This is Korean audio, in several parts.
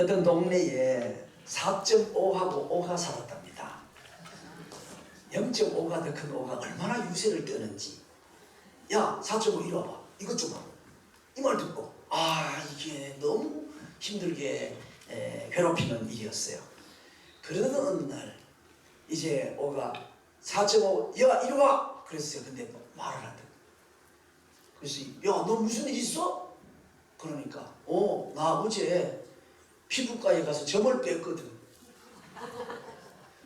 어떤 동네에 4.5하고 5가 살았답니다. 0.5가 더 큰 5가 얼마나 유세를 떠는지. 야, 4.5 이리 와봐. 이것 좀 봐. 이 말 듣고 이게 너무 힘들게 괴롭히는 일이었어요. 그러던 어느 날 이제 5가 4.5 야 이리 와 그랬어요. 근데 말을 안 듣고. 그래서 야 너 무슨 일 있어? 그러니까 나 어제 피부과에 가서 점을 뺐거든.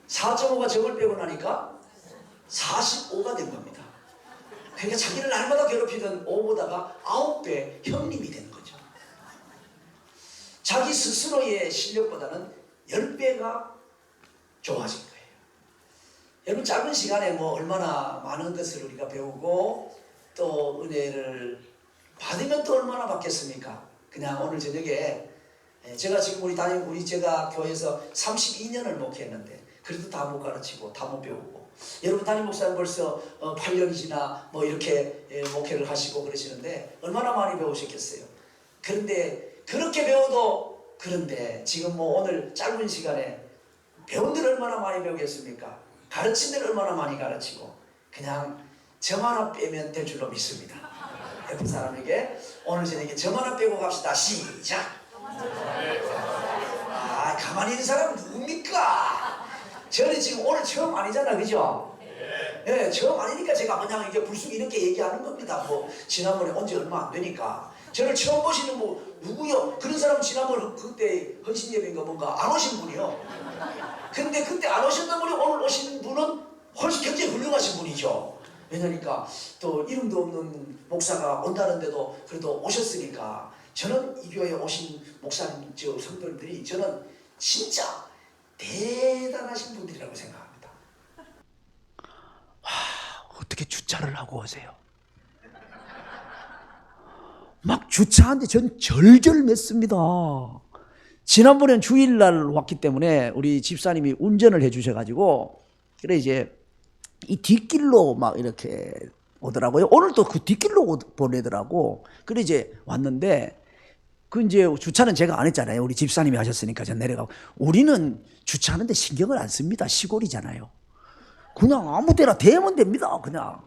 4.5가 점을 빼고 나니까 45가 된 겁니다. 그러니까 자기를 날마다 괴롭히던 5보다가 9배 형님이 된 거죠. 자기 스스로의 실력보다는 10배가 좋아진 거예요. 여러분 짧은 시간에 얼마나 많은 것을 우리가 배우고 또 은혜를 받으면 또 얼마나 받겠습니까? 그냥 오늘 저녁에 제가 지금 제가 교회에서 32년을 목회했는데 그래도 다 못 가르치고 다 못 배우고 여러분 담임 목사님 벌써 8년이 지나 이렇게 목회를 하시고 그러시는데 얼마나 많이 배우셨겠어요. 그런데 그렇게 배워도 그런데 지금 오늘 짧은 시간에 배운 데를 얼마나 많이 배우겠습니까? 가르친 데를 얼마나 많이 가르치고 그냥 점 하나 빼면 될 줄로 믿습니다. 옆에 사람에게 오늘 저녁에 점 하나 빼고 갑시다. 시작! 가만히 있는 사람은 누굽니까? 저는 지금 오늘 처음 아니잖아, 그죠? 네, 처음 아니니까 제가 그냥 이렇게 불쑥 이렇게 얘기하는 겁니다. 지난번에 온 지 얼마 안 되니까. 저를 처음 보시는 누구요? 그런 사람은 지난번 그때 헌신예배인가 뭔가 안 오신 분이요. 근데 그때 안 오셨던 분이 오늘 오신 분은 훨씬 굉장히 훌륭하신 분이죠. 왜냐니까 또 이름도 없는 목사가 온다는데도 그래도 오셨으니까 저는 이 교회에 오신 목사님, 성도님들이 저는 진짜 대단하신 분들이라고 생각합니다. 어떻게 주차를 하고 오세요? 막 주차하는데 전 절절맸습니다. 지난번엔 주일날 왔기 때문에 우리 집사님이 운전을 해주셔가지고 그래 이제 이 뒷길로 막 이렇게 오더라고요. 오늘도 그 뒷길로 보내더라고. 그래 이제 왔는데 이제 주차는 제가 안 했잖아요. 우리 집사님이 하셨으니까 전 내려가고. 우리는 주차하는데 신경을 안 씁니다. 시골이잖아요. 그냥 아무 데나 대면 됩니다. 그냥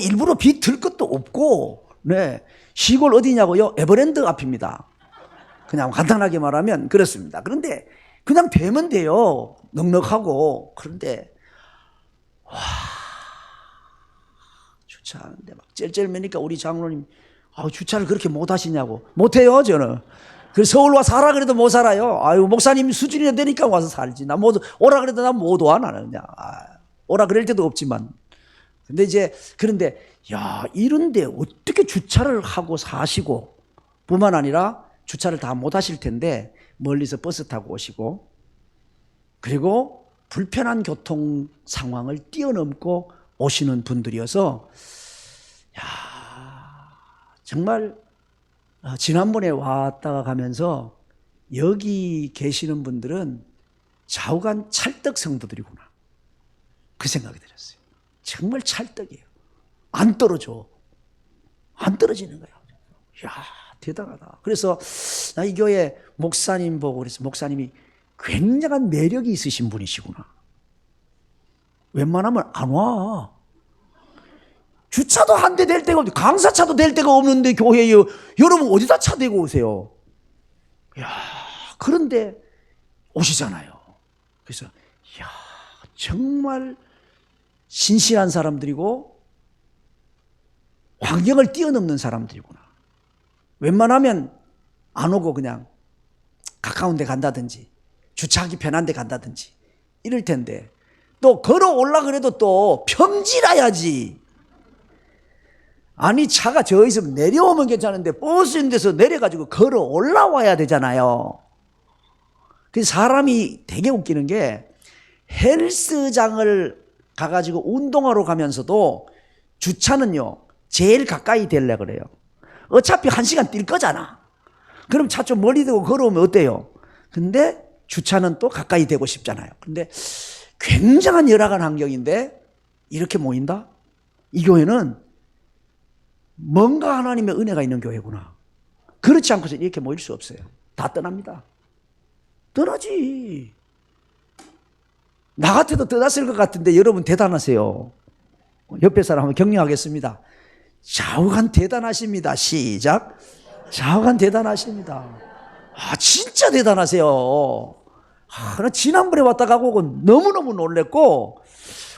일부러 비틀 것도 없고. 네, 시골 어디냐고요? 에버랜드 앞입니다. 그냥 간단하게 말하면 그렇습니다. 그런데 그냥 되면 돼요. 넉넉하고. 그런데 주차하는데 막 쩔쩔매니까 우리 장로님 주차를 그렇게 못 하시냐고. 못해요 저는. 그래서 서울 와 살아 그래도 못 살아요. 목사님 수준이 되니까 와서 살지. 나 오라 그래도 난 못 와 나는 그냥. 오라 그럴 때도 없지만. 그런데 이런데 어떻게 주차를 하고 사시고 뿐만 아니라 주차를 다 못 하실 텐데 멀리서 버스 타고 오시고 그리고 불편한 교통 상황을 뛰어넘고 오시는 분들이어서 정말 지난번에 왔다가 가면서 여기 계시는 분들은 좌우간 찰떡 성도들이구나 그 생각이 들었어요. 정말 찰떡이에요. 안 떨어져. 안 떨어지는 거예요. 대단하다. 그래서 나 이 교회 목사님 보고 그래서 목사님이 굉장한 매력이 있으신 분이시구나. 웬만하면 안 와. 주차도 한 대 댈 데가 없는데 강사차도 댈 데가 없는데 교회에 여러분 어디다 차 대고 오세요? 그런데 오시잖아요. 그래서 정말 신실한 사람들이고 환경을 뛰어넘는 사람들이구나. 웬만하면 안 오고 그냥 가까운 데 간다든지 주차하기 편한 데 간다든지 이럴 텐데 또 걸어 올라 그래도 또 평지라야지. 아니 차가 저기서 내려오면 괜찮은데 버스 있는 데서 내려가지고 걸어 올라와야 되잖아요. 그래서 사람이 되게 웃기는 게 헬스장을 가가지고 운동하러 가면서도 주차는요 제일 가까이 되려 그래요. 어차피 1시간 뛸 거잖아. 그럼 차 좀 멀리 대고 걸어오면 어때요? 근데 주차는 또 가까이 되고 싶잖아요. 근데 굉장한 열악한 환경인데 이렇게 모인다? 이 교회는 뭔가 하나님의 은혜가 있는 교회구나. 그렇지 않고서 이렇게 모일 수 없어요. 다 떠납니다. 떠나지. 나 같아도 떠났을 것 같은데 여러분 대단하세요. 옆에 사람 한번 격려하겠습니다. 좌우간 대단하십니다. 시작. 좌우간 대단하십니다. 아, 진짜 대단하세요. 아, 나 지난번에 왔다 가고 너무너무 놀랬고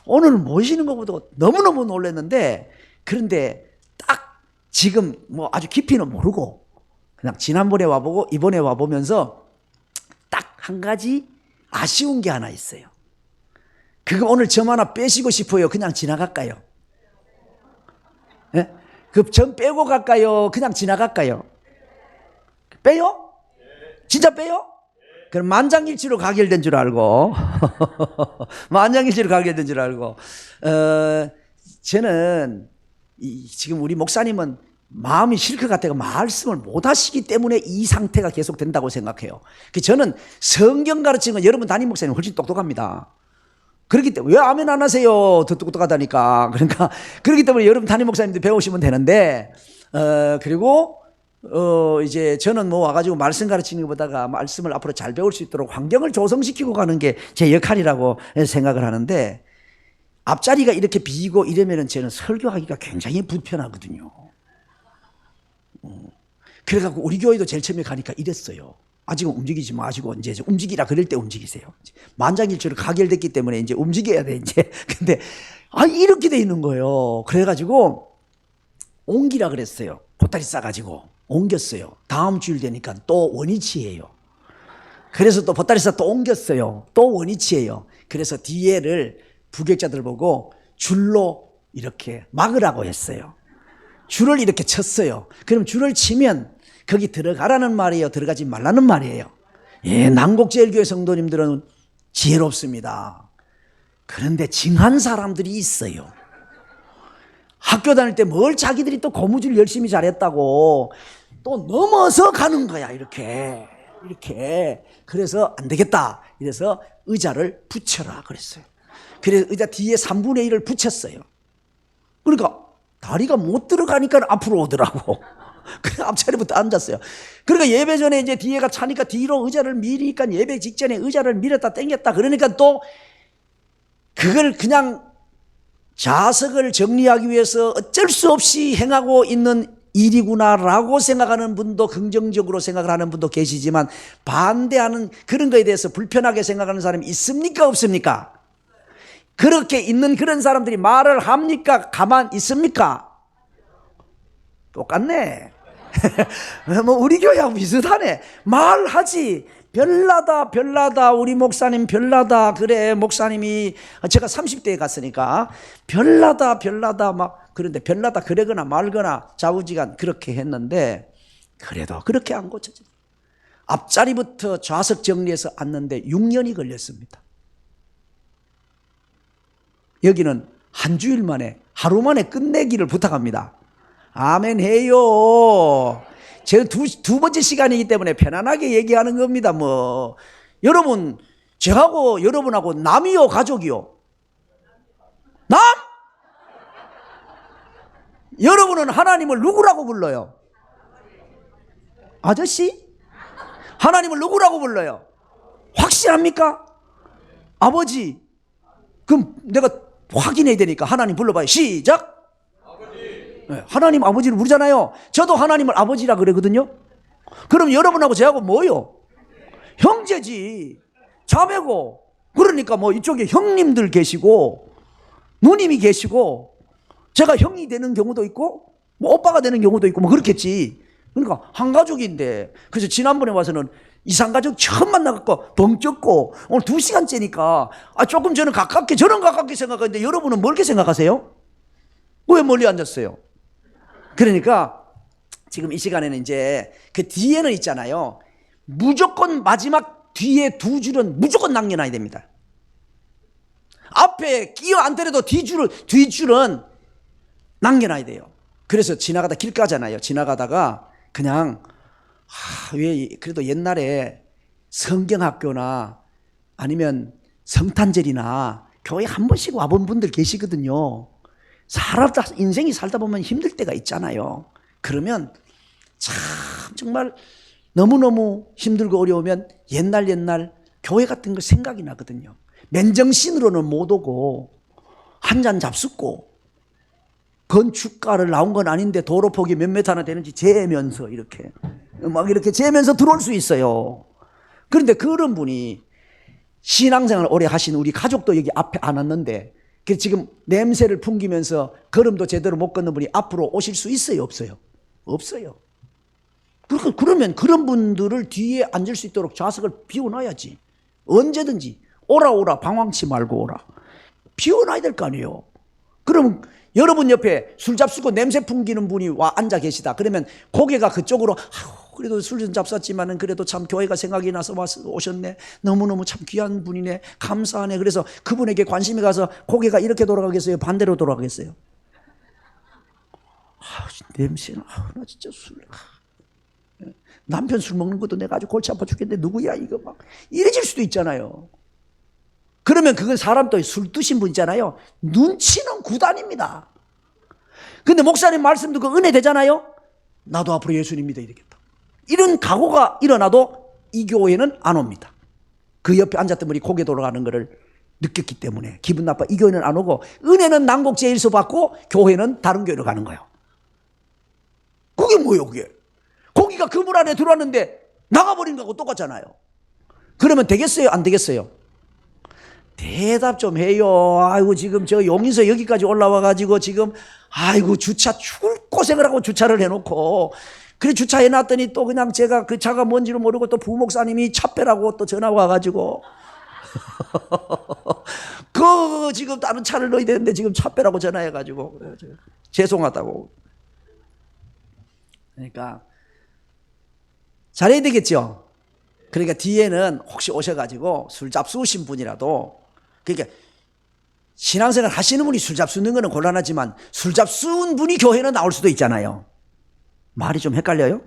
오늘 모시는 것보다 너무너무 놀랐는데, 그런데 딱 지금 뭐 아주 깊이는 모르고 그냥 지난번에 와보고 이번에 와보면서 딱 한 가지 아쉬운 게 하나 있어요. 그거 오늘 점 하나 빼시고 싶어요? 그냥 지나갈까요? 네? 그 점 빼고 갈까요? 그냥 지나갈까요? 빼요? 진짜 빼요? 그럼 만장일치로 가결된 줄 알고 만장일치로 가결된 줄 알고 저는 지금 우리 목사님은 마음이 싫을 것 같아요. 말씀을 못 하시기 때문에 이 상태가 계속 된다고 생각해요. 저는 성경 가르치는 건 여러분 담임 목사님 훨씬 똑똑합니다. 그렇기 때문에 왜 아멘 안 하세요? 더 똑똑하다니까. 그러니까 그렇기 때문에 여러분 담임 목사님도 배우시면 되는데 그리고 이제 저는 뭐 와가지고 말씀 가르치는 것보다가 말씀을 앞으로 잘 배울 수 있도록 환경을 조성시키고 가는 게 제 역할이라고 생각을 하는데, 앞자리가 이렇게 비고 이러면은 저는 설교하기가 굉장히 불편하거든요. 그래갖고 우리 교회도 제일 처음에 가니까 이랬어요. 아직은 움직이지 마시고 이제 움직이라 그럴 때 움직이세요. 만장일치로 가결됐기 때문에 이제 움직여야 돼 이제. 근데 이렇게 돼 있는 거예요. 그래가지고 옮기라 그랬어요. 보따리 싸가지고 옮겼어요. 다음 주일 되니까 또 원위치예요. 그래서 또 보따리 싸 또 옮겼어요. 또 원위치예요. 그래서 뒤에를 부격자들 보고 줄로 이렇게 막으라고 했어요. 줄을 이렇게 쳤어요. 그럼 줄을 치면 거기 들어가라는 말이에요? 들어가지 말라는 말이에요? 예, 난곡제일교회 성도님들은 지혜롭습니다. 그런데 징한 사람들이 있어요. 학교 다닐 때 뭘 자기들이 또 고무줄 열심히 잘했다고 또 넘어서 가는 거야. 이렇게. 그래서 안 되겠다. 이래서 의자를 붙여라 그랬어요. 그래서 의자 뒤에 3분의 1을 붙였어요. 그러니까 다리가 못 들어가니까 앞으로 오더라고. 그래 앞자리부터 앉았어요. 그러니까 예배 전에 이제 뒤에가 차니까 뒤로 의자를 미리니까 예배 직전에 의자를 밀었다 당겼다 그러니까 또 그걸 그냥 좌석을 정리하기 위해서 어쩔 수 없이 행하고 있는 일이구나라고 생각하는 분도, 긍정적으로 생각을 하는 분도 계시지만 반대하는 그런 거에 대해서 불편하게 생각하는 사람이 있습니까? 없습니까? 그렇게 있는 그런 사람들이 말을 합니까? 가만 있습니까? 똑같네. 뭐 우리 교회하고 비슷하네. 말하지. 별나다 우리 목사님 별나다. 그래 목사님이 제가 30대에 갔으니까 별나다 막 그런데 별나다 그러거나 말거나 좌우지간 그렇게 했는데 그래도 그렇게 안 고쳐져. 앞자리부터 좌석 정리해서 앉는데 6년이 걸렸습니다. 여기는 한 주일 만에 하루 만에 끝내기를 부탁합니다. 아멘 해요. 제 두 번째 시간이기 때문에 편안하게 얘기하는 겁니다. 뭐 여러분 저하고 여러분하고 남이요 가족이요? 남? 여러분은 하나님을 누구라고 불러요? 아저씨? 하나님을 누구라고 불러요? 확실합니까? 아버지. 그럼 내가 확인해야 되니까 하나님 불러봐요. 시작. 네, 하나님 아버지를 부르잖아요. 저도 하나님을 아버지라 그러거든요. 그럼 여러분하고 저하고 뭐요? 형제지. 자매고. 그러니까 뭐 이쪽에 형님들 계시고 누님이 계시고 제가 형이 되는 경우도 있고 뭐 오빠가 되는 경우도 있고 뭐 그렇겠지. 그러니까 한 가족인데. 그래서 지난번에 와서는 이상가족 처음 만나갖고 벙쪘고 오늘 2시간째니까 조금 저는 가깝게 생각하는데 여러분은 멀게 생각하세요? 왜 멀리 앉았어요? 그러니까 지금 이 시간에는 이제 그 뒤에는 있잖아요. 무조건 마지막 뒤에 두 줄은 무조건 남겨놔야 됩니다. 앞에 끼어 앉더라도 뒷줄은 남겨놔야 돼요. 그래서 지나가다 길 가잖아요. 지나가다가 그냥 왜 그래도 옛날에 성경학교나 아니면 성탄절이나 교회 한 번씩 와본 분들 계시거든요. 인생이 살다 보면 힘들 때가 있잖아요. 그러면 참 정말 너무너무 힘들고 어려우면 옛날 교회 같은 거 생각이 나거든요. 맨정신으로는 못 오고 한 잔 잡숫고 건축가를 나온 건 아닌데 도로 폭이 몇 메타나 되는지 재면서 이렇게 막 이렇게 재면서 들어올 수 있어요. 그런데 그런 분이 신앙생활을 오래 하신 우리 가족도 여기 앞에 안 왔는데 지금 냄새를 풍기면서 걸음도 제대로 못 걷는 분이 앞으로 오실 수 있어요, 없어요? 없어요. 그러면 그런 분들을 뒤에 앉을 수 있도록 좌석을 비워놔야지. 언제든지 오라 방황치 말고 오라. 비워놔야 될 거 아니에요. 그럼 여러분 옆에 술 잡수고 냄새 풍기는 분이 와 앉아 계시다. 그러면 고개가 그쪽으로 그래도 술 좀 잡쌌지만은 그래도 참 교회가 생각이 나서 오셨네. 너무너무 참 귀한 분이네. 감사하네. 그래서 그분에게 관심이 가서 고개가 이렇게 돌아가겠어요? 반대로 돌아가겠어요? 냄새나. 나 진짜 술. 남편 술 먹는 것도 내가 아주 골치 아파 죽겠는데 누구야 이거 막 이래질 수도 있잖아요. 그러면 그건 사람 또 술 드신 분 있잖아요. 눈치는 구단입니다. 근데 목사님 말씀 듣고 은혜 되잖아요. 나도 앞으로 예수님 믿어야 되겠다. 이런 각오가 일어나도 이 교회는 안 옵니다. 그 옆에 앉았던 분이 고개 돌아가는 것을 느꼈기 때문에 기분 나빠. 이 교회는 안 오고 은혜는 난곡제일소 받고 교회는 다른 교회로 가는 거예요. 그게 뭐예요 그게? 고기가 그물 안에 들어왔는데 나가버린 거하고 똑같잖아요. 그러면 되겠어요? 안 되겠어요? 대답 좀 해요. 아이고 지금 저 용인서 여기까지 올라와가지고 지금 아이고 주차 죽을 고생을 하고 주차를 해놓고 그래 주차해놨더니 또 그냥 제가 그 차가 뭔지를 모르고 또 부목사님이 차 빼라고 또 전화 와가지고 그 지금 다른 차를 넣어야 되는데 지금 차 빼라고 전화해가지고 죄송하다고. 그러니까 잘해야 되겠죠. 그러니까 뒤에는 혹시 오셔가지고 술 잡수신 분이라도 그러니까 신앙생활 하시는 분이 술 잡수는 거는 곤란하지만 술 잡수은 분이 교회는 나올 수도 있잖아요. 말이 좀 헷갈려요?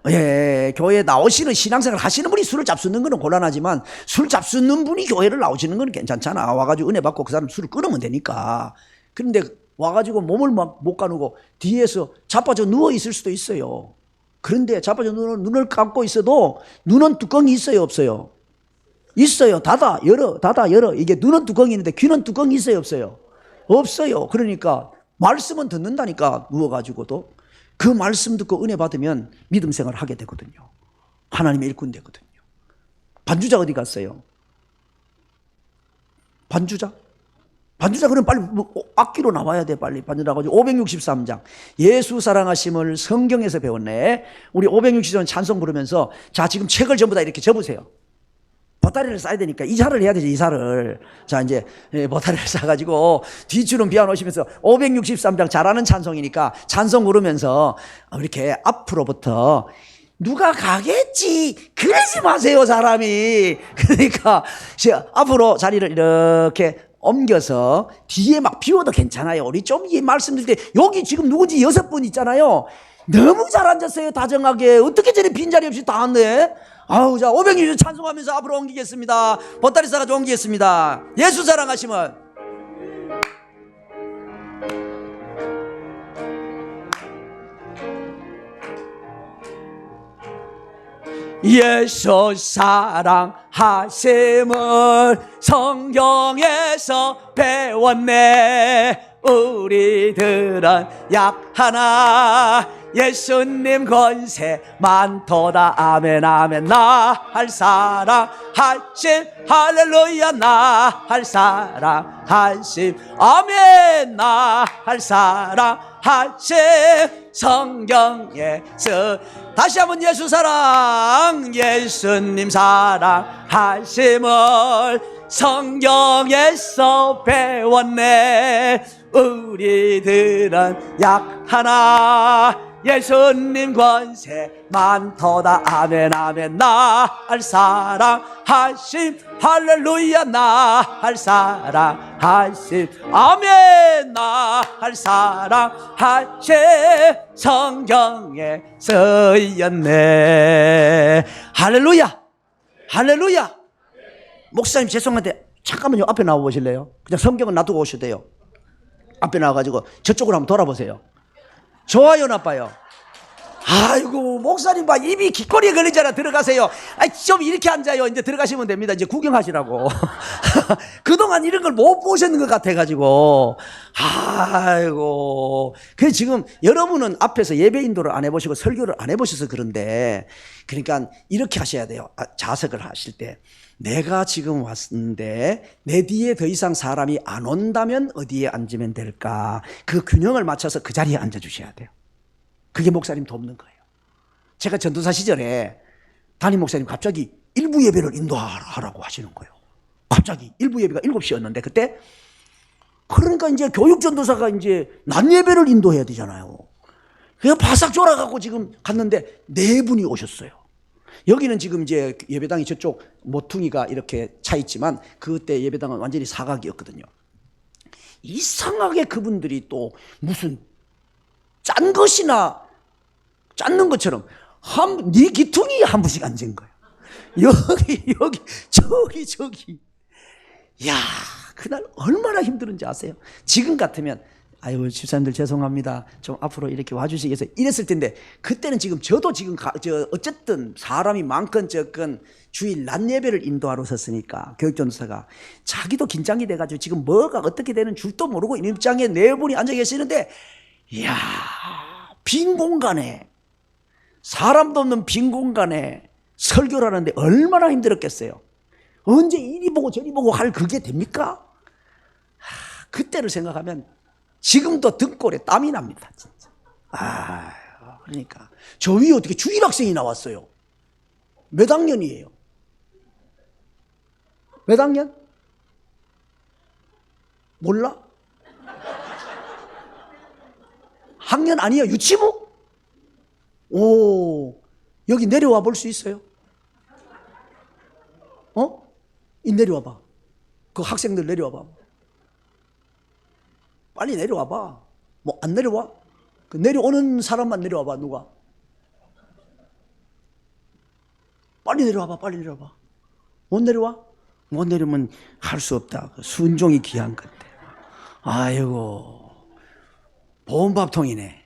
예, 교회에 나오시는 신앙생활 하시는 분이 술을 잡수는 거는 곤란하지만 술 잡수는 분이 교회를 나오시는 건 괜찮잖아. 와가지고 은혜 받고 그 사람 술을 끊으면 되니까. 그런데 와가지고 몸을 막 못 가누고 뒤에서 자빠져 누워 있을 수도 있어요. 그런데 자빠져 눈을 감고 있어도 눈은 뚜껑이 있어요, 없어요? 있어요. 닫아 열어. 이게 눈은 뚜껑이 있는데 귀는 뚜껑이 있어요, 없어요? 없어요. 그러니까 말씀은 듣는다니까. 누워가지고도 그 말씀 듣고 은혜 받으면 믿음 생활을 하게 되거든요. 하나님의 일꾼 되거든요. 반주자 어디 갔어요? 반주자 그럼 빨리 악기로 나와야 돼. 빨리 반주자 가지고 563장 예수 사랑하심을 성경에서 배웠네. 우리 563장 찬송 부르면서 자 지금 책을 전부 다 이렇게 접으세요. 보따리를 싸야 되니까 이사를 해야 되죠. 이사를. 자 이제 보따리를 싸가지고 뒷줄은 비워놓으시면서 563장 잘하는 찬송이니까 찬송 부르면서 이렇게 앞으로부터 누가 가겠지 그러지 마세요 사람이. 그러니까 앞으로 자리를 이렇게 옮겨서 뒤에 막 비워도 괜찮아요. 우리 좀 이 말씀드릴 때 여기 지금 누군지 6분 있잖아요. 너무 잘 앉았어요. 다정하게. 어떻게 저리 빈자리 없이 다 앉네. 아우 자 500일 찬송하면서 앞으로 옮기겠습니다. 보따리 싸가지고 옮기겠습니다. 예수 사랑하시면 예수 사랑하심을 성경에서 배웠네. 우리들은 약하나 예수님 권세 많도다. 아멘 아멘. 나할 사랑하심 할렐루야. 나할 사랑하심 아멘. 나할 사랑하심 성경에서 다시 한번 예수 사랑 예수님 사랑하심을 성경에서 배웠네. 우리들은 약하나 예수님 권세 많도다. 아멘 아멘. 나할 사랑하심 할렐루야. 나할 사랑하심 아멘. 나할 사랑하심 성경에 쓰였네. 할렐루야 할렐루야. 목사님 죄송한데 잠깐만요. 앞에 나와 보실래요? 그냥 성경은 놔두고 오셔도 돼요. 앞에 나와가지고 저쪽으로 한번 돌아보세요. 좋아요 나빠요? 아이고, 목사님 봐, 입이 귓거리에 걸리잖아. 들어가세요. 좀 이렇게 앉아요. 이제 들어가시면 됩니다. 이제 구경하시라고. 그동안 이런 걸 못 보셨는 것 같아가지고. 아이고. 그래서 지금 여러분은 앞에서 예배 인도를 안 해보시고 설교를 안 해보셔서 그런데, 그러니까 이렇게 하셔야 돼요. 자석을 하실 때. 내가 지금 왔는데 내 뒤에 더 이상 사람이 안 온다면 어디에 앉으면 될까? 그 균형을 맞춰서 그 자리에 앉아주셔야 돼요. 그게 목사님 돕는 거예요. 제가 전도사 시절에 담임 목사님 갑자기 일부 예배를 인도하라고 하시는 거예요. 갑자기 일부 예배가 7시였는데 그때 그러니까 이제 교육 전도사가 이제 낮 예배를 인도해야 되잖아요. 그냥 바싹 졸아갖고 지금 갔는데 4분이 오셨어요. 여기는 지금 이제 예배당이 저쪽 모퉁이가 이렇게 차 있지만 그때 예배당은 완전히 사각이었거든요. 이상하게 그분들이 또 무슨 짠 것이나 짰는 것처럼 네 기퉁이에 한 분씩 앉은 거예요. 여기 저기. 야, 그날 얼마나 힘들은지 아세요? 지금 같으면 아유 집사님들 죄송합니다. 좀 앞으로 이렇게 와주시겠어요? 이랬을 텐데 그때는 지금 저도 지금 어쨌든 사람이 많건 적건 주일 낮 예배를 인도하러 섰으니까 교육전도사가 자기도 긴장이 돼가지고 지금 뭐가 어떻게 되는 줄도 모르고 입장에 4분이 앉아 계시는데 이야, 빈 공간에 사람도 없는 빈 공간에 설교를 하는데 얼마나 힘들었겠어요. 언제 이리 보고 저리 보고 할 그게 됩니까? 그때를 생각하면 지금도 등골에 땀이 납니다. 진짜. 그러니까 저 위에 어떻게 주일학생이 나왔어요? 몇 학년이에요? 몇 학년? 몰라? 학년 아니에요? 유치부? 오, 여기 내려와 볼 수 있어요? 내려와 봐. 그 학생들 내려와 봐. 빨리 내려와 봐. 뭐 안 내려와? 그 내려오는 사람만 내려와 봐. 누가? 빨리 내려와 봐. 빨리 내려와 봐. 못 내려와? 못 내려면 할 수 없다. 순종이 귀한 건데. 아이고, 보온밥통이네.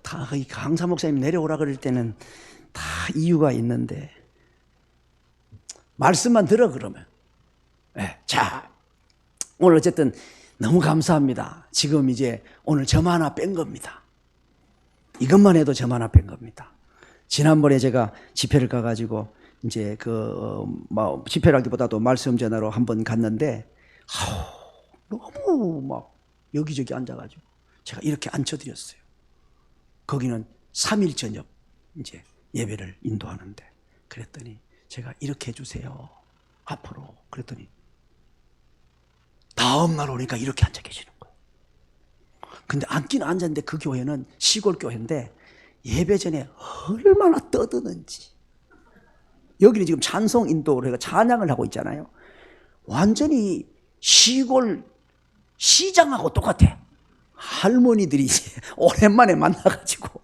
다 강사 목사님 내려오라 그럴 때는 다 이유가 있는데 말씀만 들어 그러면. 네. 자, 오늘 어쨌든 너무 감사합니다. 지금 이제 오늘 점 하나 뺀 겁니다. 이것만 해도 점 하나 뺀 겁니다. 지난번에 제가 집회를 가가지고 이제 뭐 집회라기보다도 말씀 전하러 한번 갔는데 너무 막 여기저기 앉아가지고 제가 이렇게 앉혀드렸어요. 거기는 3일 저녁 이제 예배를 인도하는데 그랬더니 제가 이렇게 해주세요. 앞으로. 그랬더니 다음날 오니까 이렇게 앉아 계시는 거예요. 근데 앉기는 앉았는데 그 교회는 시골 교회인데 예배 전에 얼마나 떠드는지. 여기는 지금 찬송 인도를 해서 찬양을 하고 있잖아요. 완전히 시골 시장하고 똑같아. 할머니들이 이제 오랜만에 만나가지고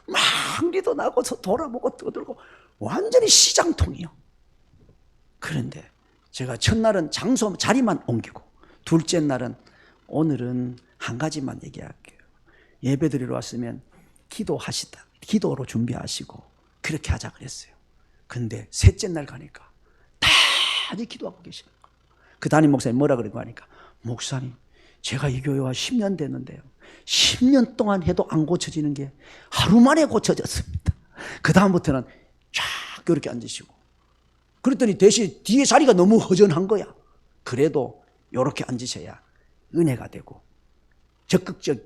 막 흥리도 나고 돌아보고 떠들고 완전히 시장통이요. 그런데 제가 첫날은 자리만 옮기고 둘째 날은 오늘은 한 가지만 얘기할게요. 예배 드리러 왔으면 기도로 준비하시고 그렇게 하자 그랬어요. 근데 셋째 날 가니까 다들 기도하고 계시는 거예요. 그 담임 목사님 뭐라 그러고 하니까 목사님 제가 이 교회와 10년 됐는데요. 10년 동안 해도 안 고쳐지는 게 하루 만에 고쳐졌습니다. 그 다음부터는 쫙 이렇게 앉으시고 그랬더니 대신 뒤에 자리가 너무 허전한 거야. 그래도 이렇게 앉으셔야 은혜가 되고 적극적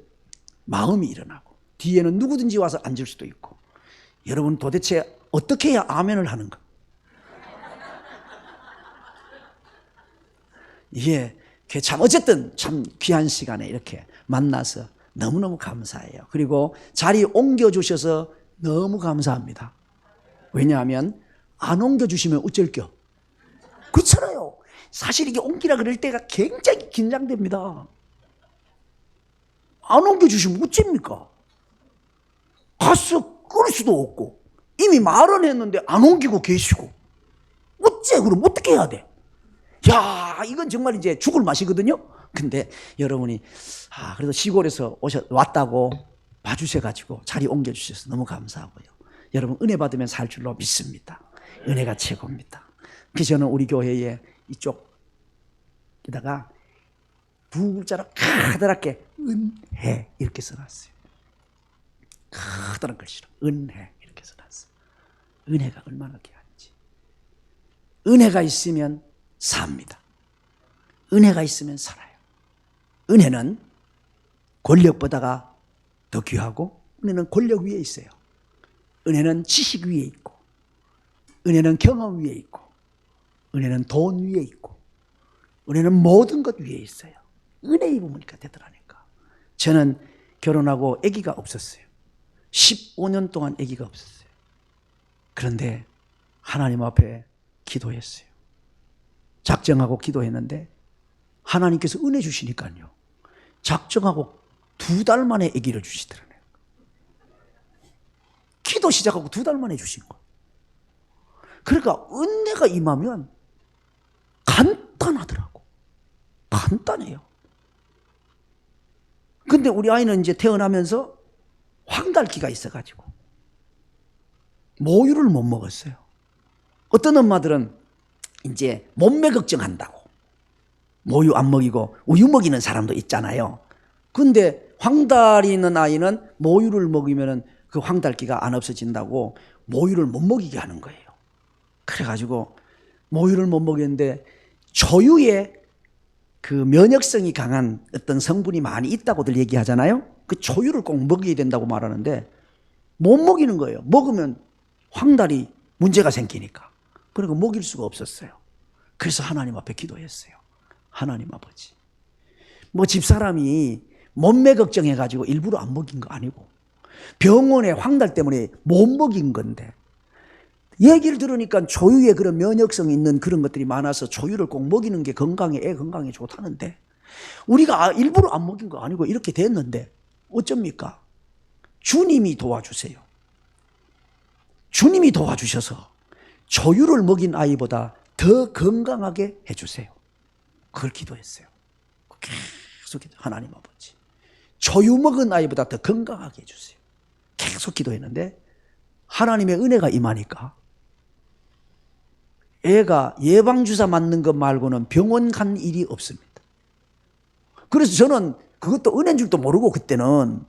마음이 일어나고 뒤에는 누구든지 와서 앉을 수도 있고. 여러분 도대체 어떻게 해야 아멘을 하는가? 이게 참 어쨌든 참 귀한 시간에 이렇게 만나서 너무너무 감사해요. 그리고 자리 옮겨주셔서 너무 감사합니다. 왜냐하면 안 옮겨주시면 어쩔겨? 그렇잖아요. 사실 이게 옮기라 그럴 때가 굉장히 긴장됩니다. 안 옮겨주시면 어쩝니까? 가서 끌 수도 없고 이미 말은 했는데 안 옮기고 계시고 어째? 그럼 어떻게 해야 돼? 야, 이건 정말 이제 죽을 맛이거든요. 근데 여러분이 그래도 시골에서 왔다고 봐주셔가지고 자리 옮겨주셔서 너무 감사하고요. 여러분 은혜 받으면 살 줄로 믿습니다. 은혜가 최고입니다. 그래서 저는 우리 교회에 이쪽에다가 두 글자로 커다랗게 은혜 이렇게 써놨어요. 커다란 글씨로 은혜 이렇게 써놨어요. 은혜가 얼마나 귀한지. 은혜가 있으면 삽니다. 은혜가 있으면 살아요. 은혜는 권력보다가 더 귀하고, 은혜는 권력 위에 있어요. 은혜는 지식 위에 있고, 은혜는 경험 위에 있고, 은혜는 돈 위에 있고, 은혜는 모든 것 위에 있어요. 은혜 입으니까 되더라니까. 저는 결혼하고 아기가 없었어요. 15년 동안 아기가 없었어요. 그런데 하나님 앞에 기도했어요. 작정하고 기도했는데 하나님께서 은혜 주시니까요, 작정하고 2달 만에 아기를 주시더라고요. 기도 시작하고 2달 만에 주신 거예요. 그러니까 은혜가 임하면 간단하더라고. 간단해요. 근데 우리 아이는 이제 태어나면서 황달기가 있어가지고 모유를 못 먹었어요. 어떤 엄마들은 이제 몸매 걱정한다고 모유 안 먹이고 우유 먹이는 사람도 있잖아요. 근데 황달이 있는 아이는 모유를 먹이면 그 황달기가 안 없어진다고 모유를 못 먹이게 하는 거예요. 그래가지고 모유를 못 먹였는데 초유에 그 면역성이 강한 어떤 성분이 많이 있다고들 얘기하잖아요. 그 초유를 꼭 먹여야 된다고 말하는데 못 먹이는 거예요. 먹으면 황달이 문제가 생기니까. 그리고 먹일 수가 없었어요. 그래서 하나님 앞에 기도했어요. 하나님 아버지, 뭐 집사람이 몸매 걱정해가지고 일부러 안 먹인 거 아니고 병원에 황달 때문에 못 먹인 건데, 얘기를 들으니까 초유에 그런 면역성이 있는 그런 것들이 많아서 초유를 꼭 먹이는 게 건강에, 애 건강에 좋다는데 우리가 일부러 안 먹인 거 아니고 이렇게 됐는데 어쩝니까? 주님이 도와주세요. 주님이 도와주셔서 초유를 먹인 아이보다 더 건강하게 해주세요. 그걸 기도했어요. 계속 기도. 하나님 아버지, 초유 먹은 아이보다 더 건강하게 해주세요. 계속 기도했는데 하나님의 은혜가 임하니까 애가 예방주사 맞는 것 말고는 병원 간 일이 없습니다. 그래서 저는 그것도 은혜인 줄도 모르고 그때는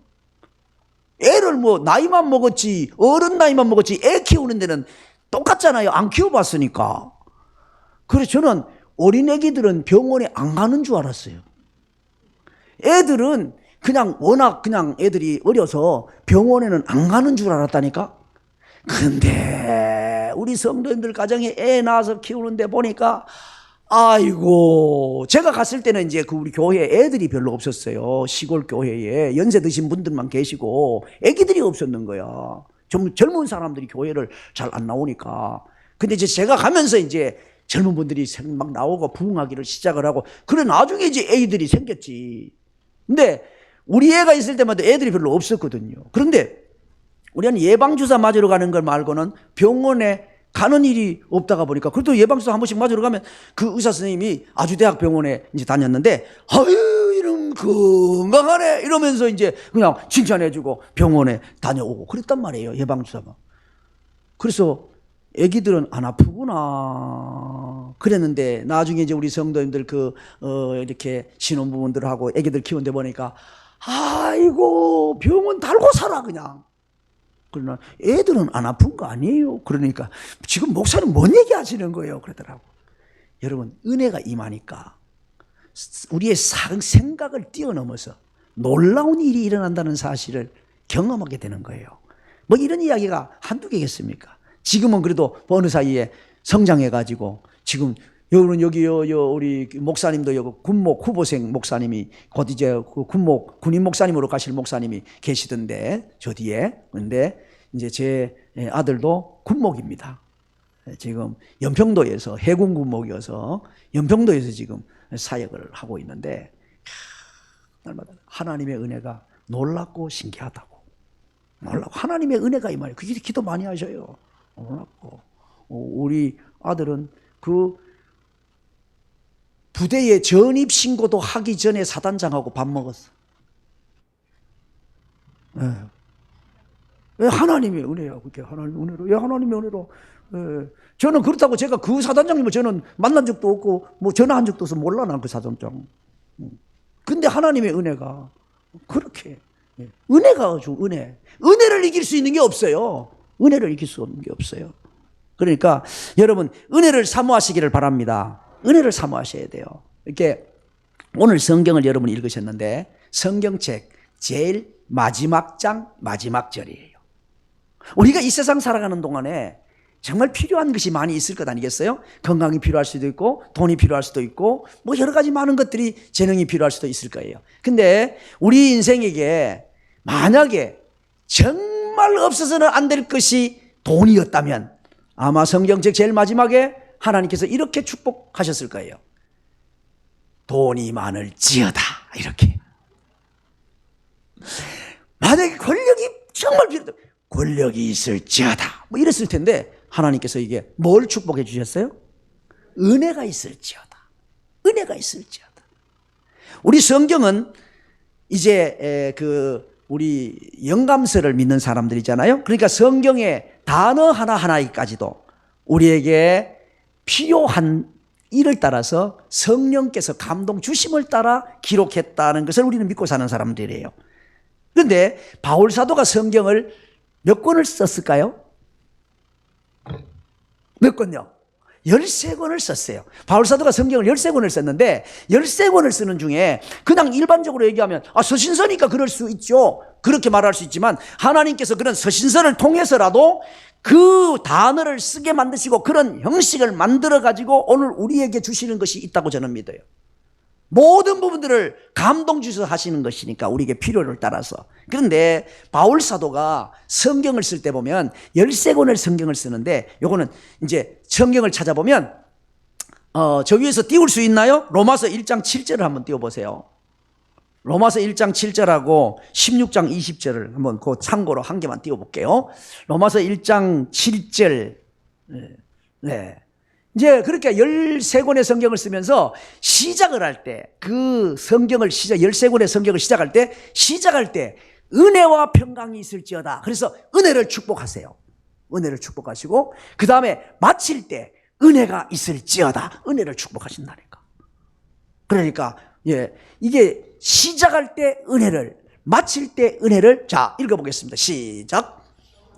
애를 뭐 나이만 먹었지 어른 나이만 먹었지 애 키우는 데는 똑같잖아요. 안 키워봤으니까. 그래서 저는 어린 애기들은 병원에 안 가는 줄 알았어요. 애들은 그냥 워낙 그냥 애들이 어려서 병원에는 안 가는 줄 알았다니까. 근데 우리 성도님들 가정에 애 낳아서 키우는데 보니까 아이고, 제가 갔을 때는 이제 그 우리 교회에 애들이 별로 없었어요. 시골 교회에 연세 드신 분들만 계시고 애기들이 없었는 거야. 좀 젊은 사람들이 교회를 잘 안 나오니까. 근데 이제 제가 가면서 이제 젊은 분들이 막 나오고 부흥하기를 시작을 하고, 그래 나중에 이제 애들이 생겼지. 근데 우리 애가 있을 때마다 애들이 별로 없었거든요. 그런데 우리는 예방주사 맞으러 가는 걸 말고는 병원에 가는 일이 없다가 보니까, 그래도 예방주사 한 번씩 맞으러 가면 그 의사 선생님이 아주대학병원에 이제 다녔는데, 아유, 이런 건강하네 이러면서 이제 그냥 칭찬해주고 병원에 다녀오고 그랬단 말이에요. 예방주사가. 그래서 애기들은 안 아프구나 그랬는데, 나중에 이제 우리 성도님들 이렇게 신혼부분들하고 애기들 키우는데 보니까 아이고, 병원 달고 살아 그냥. 그러나 애들은 안 아픈 거 아니에요. 그러니까 지금 목사님 뭔 얘기 하시는 거예요? 그러더라고. 여러분, 은혜가 임하니까 우리의 생각을 뛰어넘어서 놀라운 일이 일어난다는 사실을 경험하게 되는 거예요. 뭐 이런 이야기가 한두 개겠습니까? 지금은 그래도 어느 사이에 성장해가지고 지금 여기 우리 목사님도 여기 군목 후보생 목사님이 곧 이제 그 군인 목사님으로 가실 목사님이 계시던데 저 뒤에. 근데 이제 제 아들도 군목입니다. 지금 연평도에서 해군 군목이어서 연평도에서 지금 사역을 하고 있는데, 날마다 하나님의 은혜가 놀랍고 신기하다고. 놀랍고 하나님의 은혜가 임하니 그 기도 많이 하셔요. 놀랍고 우리 아들은 그 부대에 전입신고도 하기 전에 사단장하고 밥 먹었어. 예. 왜 하나님의 은혜야, 그게 하나님의 은혜로. 왜 하나님의 은혜로. 예. 저는 그렇다고 제가 그 사단장님을 저는 만난 적도 없고, 뭐 전화한 적도 없어. 몰라, 난 그 사단장. 근데 하나님의 은혜가 그렇게. 예. 은혜가 아주 은혜. 은혜를 이길 수 있는 게 없어요. 은혜를 이길 수 없는 게 없어요. 그러니까 여러분, 은혜를 사모하시기를 바랍니다. 은혜를 사모하셔야 돼요. 이렇게 오늘 성경을 여러분이 읽으셨는데, 성경책 제일 마지막 장, 마지막 절이에요. 우리가 이 세상 살아가는 동안에 정말 필요한 것이 많이 있을 것 아니겠어요? 건강이 필요할 수도 있고, 돈이 필요할 수도 있고, 뭐 여러 가지 많은 것들이, 재능이 필요할 수도 있을 거예요. 근데 우리 인생에게 만약에 정말 없어서는 안 될 것이 돈이었다면, 아마 성경책 제일 마지막에 하나님께서 이렇게 축복하셨을 거예요. 돈이 많을지어다, 이렇게. 만약에 권력이 정말 필요하다, 권력이 있을지어다, 뭐 이랬을 텐데, 하나님께서 이게 뭘 축복해 주셨어요? 은혜가 있을지어다. 은혜가 있을지어다. 우리 성경은 이제 우리 영감서를 믿는 사람들이잖아요. 그러니까 성경의 단어 하나하나까지도 우리에게 필요한 일을 따라서 성령께서 감동 주심을 따라 기록했다는 것을 우리는 믿고 사는 사람들이에요. 그런데 바울 사도가 성경을 몇 권을 썼을까요? 몇 권요? 13권을 썼어요. 바울 사도가 성경을 13권을 썼는데, 13권을 쓰는 중에 그냥 일반적으로 얘기하면 서신서니까 그럴 수 있죠. 그렇게 말할 수 있지만, 하나님께서 그런 서신서를 통해서라도 그 단어를 쓰게 만드시고 그런 형식을 만들어 가지고 오늘 우리에게 주시는 것이 있다고 저는 믿어요. 모든 부분들을 감동 주셔서 하시는 것이니까, 우리에게 필요를 따라서. 그런데 바울 사도가 성경을 쓸 때 보면 13권의 성경을 쓰는데, 요거는 이제 성경을 찾아보면 저 위에서 띄울 수 있나요? 로마서 1장 7절을 한번 띄워보세요. 로마서 1장 7절하고 16장 20절을 한번 그 참고로 한 개만 띄워볼게요. 로마서 1장 7절. 네. 이제 그렇게 13권의 성경을 쓰면서 시작을 할 때, 그 성경을 13권의 성경을 시작할 때 은혜와 평강이 있을지어다. 그래서 은혜를 축복하세요. 은혜를 축복하시고, 그 다음에 마칠 때 은혜가 있을지어다. 은혜를 축복하신다니까. 그러니까 이게 시작할 때 은혜를, 마칠 때 은혜를. 자, 읽어보겠습니다. 시작.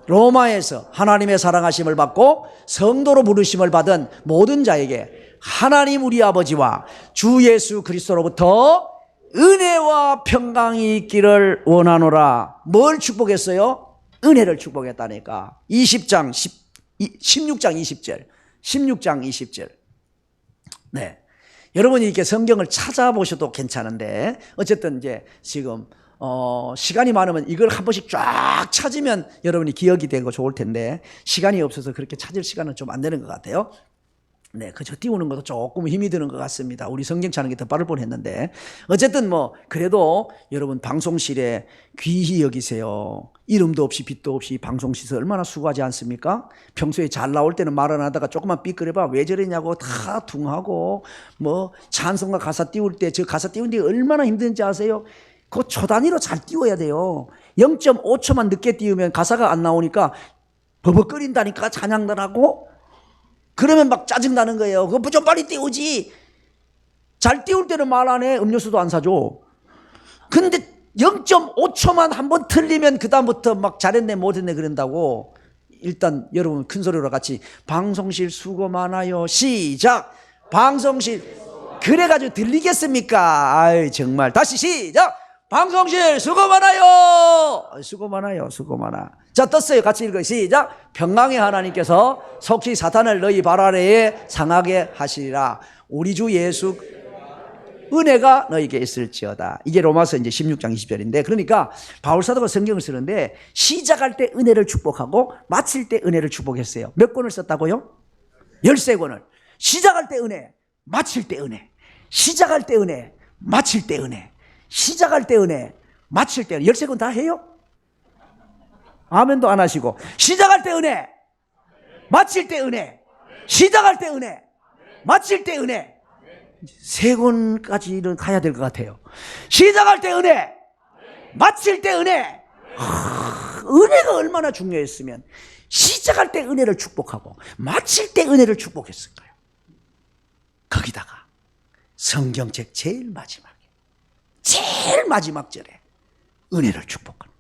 로마에서 하나님의 사랑하심을 받고 성도로 부르심을 받은 모든 자에게 하나님 우리 아버지와 주 예수 그리스도로부터 은혜와 평강이 있기를 원하노라. 뭘 축복했어요? 은혜를 축복했다니까. 16장 20절. 16장 20절. 네. 여러분이 이렇게 성경을 찾아보셔도 괜찮은데, 어쨌든 이제 지금 시간이 많으면 이걸 한 번씩 쫙 찾으면 여러분이 기억이 되고 좋을 텐데, 시간이 없어서 그렇게 찾을 시간은 좀 안 되는 것 같아요. 네, 그저 띄우는 것도 조금 힘이 드는 것 같습니다. 우리 성경 찾는 게 더 빠를 뻔했는데, 어쨌든 뭐 그래도 여러분 방송실에 귀히 여기세요. 이름도 없이 빛도 없이 방송실에서 얼마나 수고하지 않습니까? 평소에 잘 나올 때는 말 안 하다가 조금만 삐끄려봐 왜 저러냐고 다 둥하고, 뭐 찬송가 가사 띄울 때 저 가사 띄우는 게 얼마나 힘든지 아세요? 그 초 단위로 잘 띄워야 돼요. 0.5초만 늦게 띄우면 가사가 안 나오니까 버벅거린다니까, 찬양들 하고. 그러면 막 짜증나는 거예요. 그거 좀 빨리 띄우지. 잘 띄울 때는 말 안 해. 음료수도 안 사줘. 근데 0.5초만 한번 틀리면 그다음부터 막 잘했네 못했네 그런다고. 일단 여러분 큰 소리로 같이 방송실 수고 많아요. 시작. 방송실. 그래가지고 들리겠습니까? 아이 정말. 다시 시작. 방송실 수고 많아요. 수고 많아요. 수고 많아. 자, 떴어요. 같이 읽어요. 시작. 평강의 하나님께서 속히 사탄을 너희 발 아래에 상하게 하시리라. 우리 주 예수 은혜가 너희에게 있을지어다. 이게 로마서 이제 16장 20절인데, 그러니까 바울 사도가 성경을 쓰는데 시작할 때 은혜를 축복하고 마칠 때 은혜를 축복했어요. 몇 권을 썼다고요? 13권을. 시작할 때 은혜, 마칠 때 은혜. 시작할 때 은혜, 마칠 때 은혜. 시작할 때 은혜, 마칠 때 은혜. 13권 다 해요? 아멘도 안 하시고. 시작할 때 은혜, 마칠 때 은혜. 시작할 때 은혜, 마칠 때 은혜. 3권까지는 가야 될 것 같아요. 시작할 때 은혜, 마칠 때 은혜, 은혜가 얼마나 중요했으면 시작할 때 은혜를 축복하고 마칠 때 은혜를 축복했을까요? 거기다가 성경책 제일 마지막 절에 은혜를 축복하는,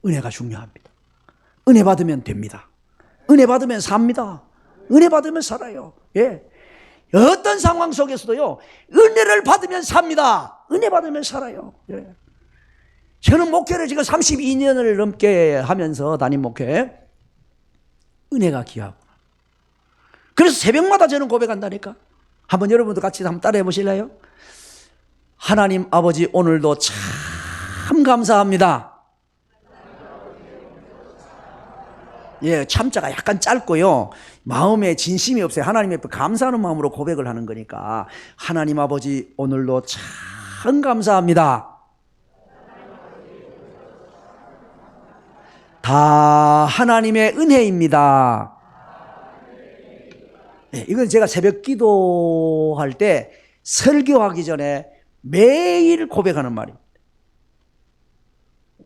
은혜가 중요합니다. 은혜 받으면 됩니다. 은혜 받으면 삽니다. 은혜 받으면 살아요. 예. 어떤 상황 속에서도요, 은혜를 받으면 삽니다. 은혜 받으면 살아요. 예. 저는 목회를 지금 32년을 넘게 하면서 담임 목회, 은혜가 귀하구나. 그래서 새벽마다 저는 고백한다니까. 한번 여러분도 같이 한번 따라해 보실래요? 하나님 아버지, 오늘도 참 감사합니다. 예, 참자가 약간 짧고요, 마음에 진심이 없어요. 하나님 앞에 감사하는 마음으로 고백을 하는 거니까. 하나님 아버지, 오늘도 참 감사합니다. 다 하나님의 은혜입니다. 네, 이건 제가 새벽 기도할 때 설교하기 전에 매일 고백하는 말입니다.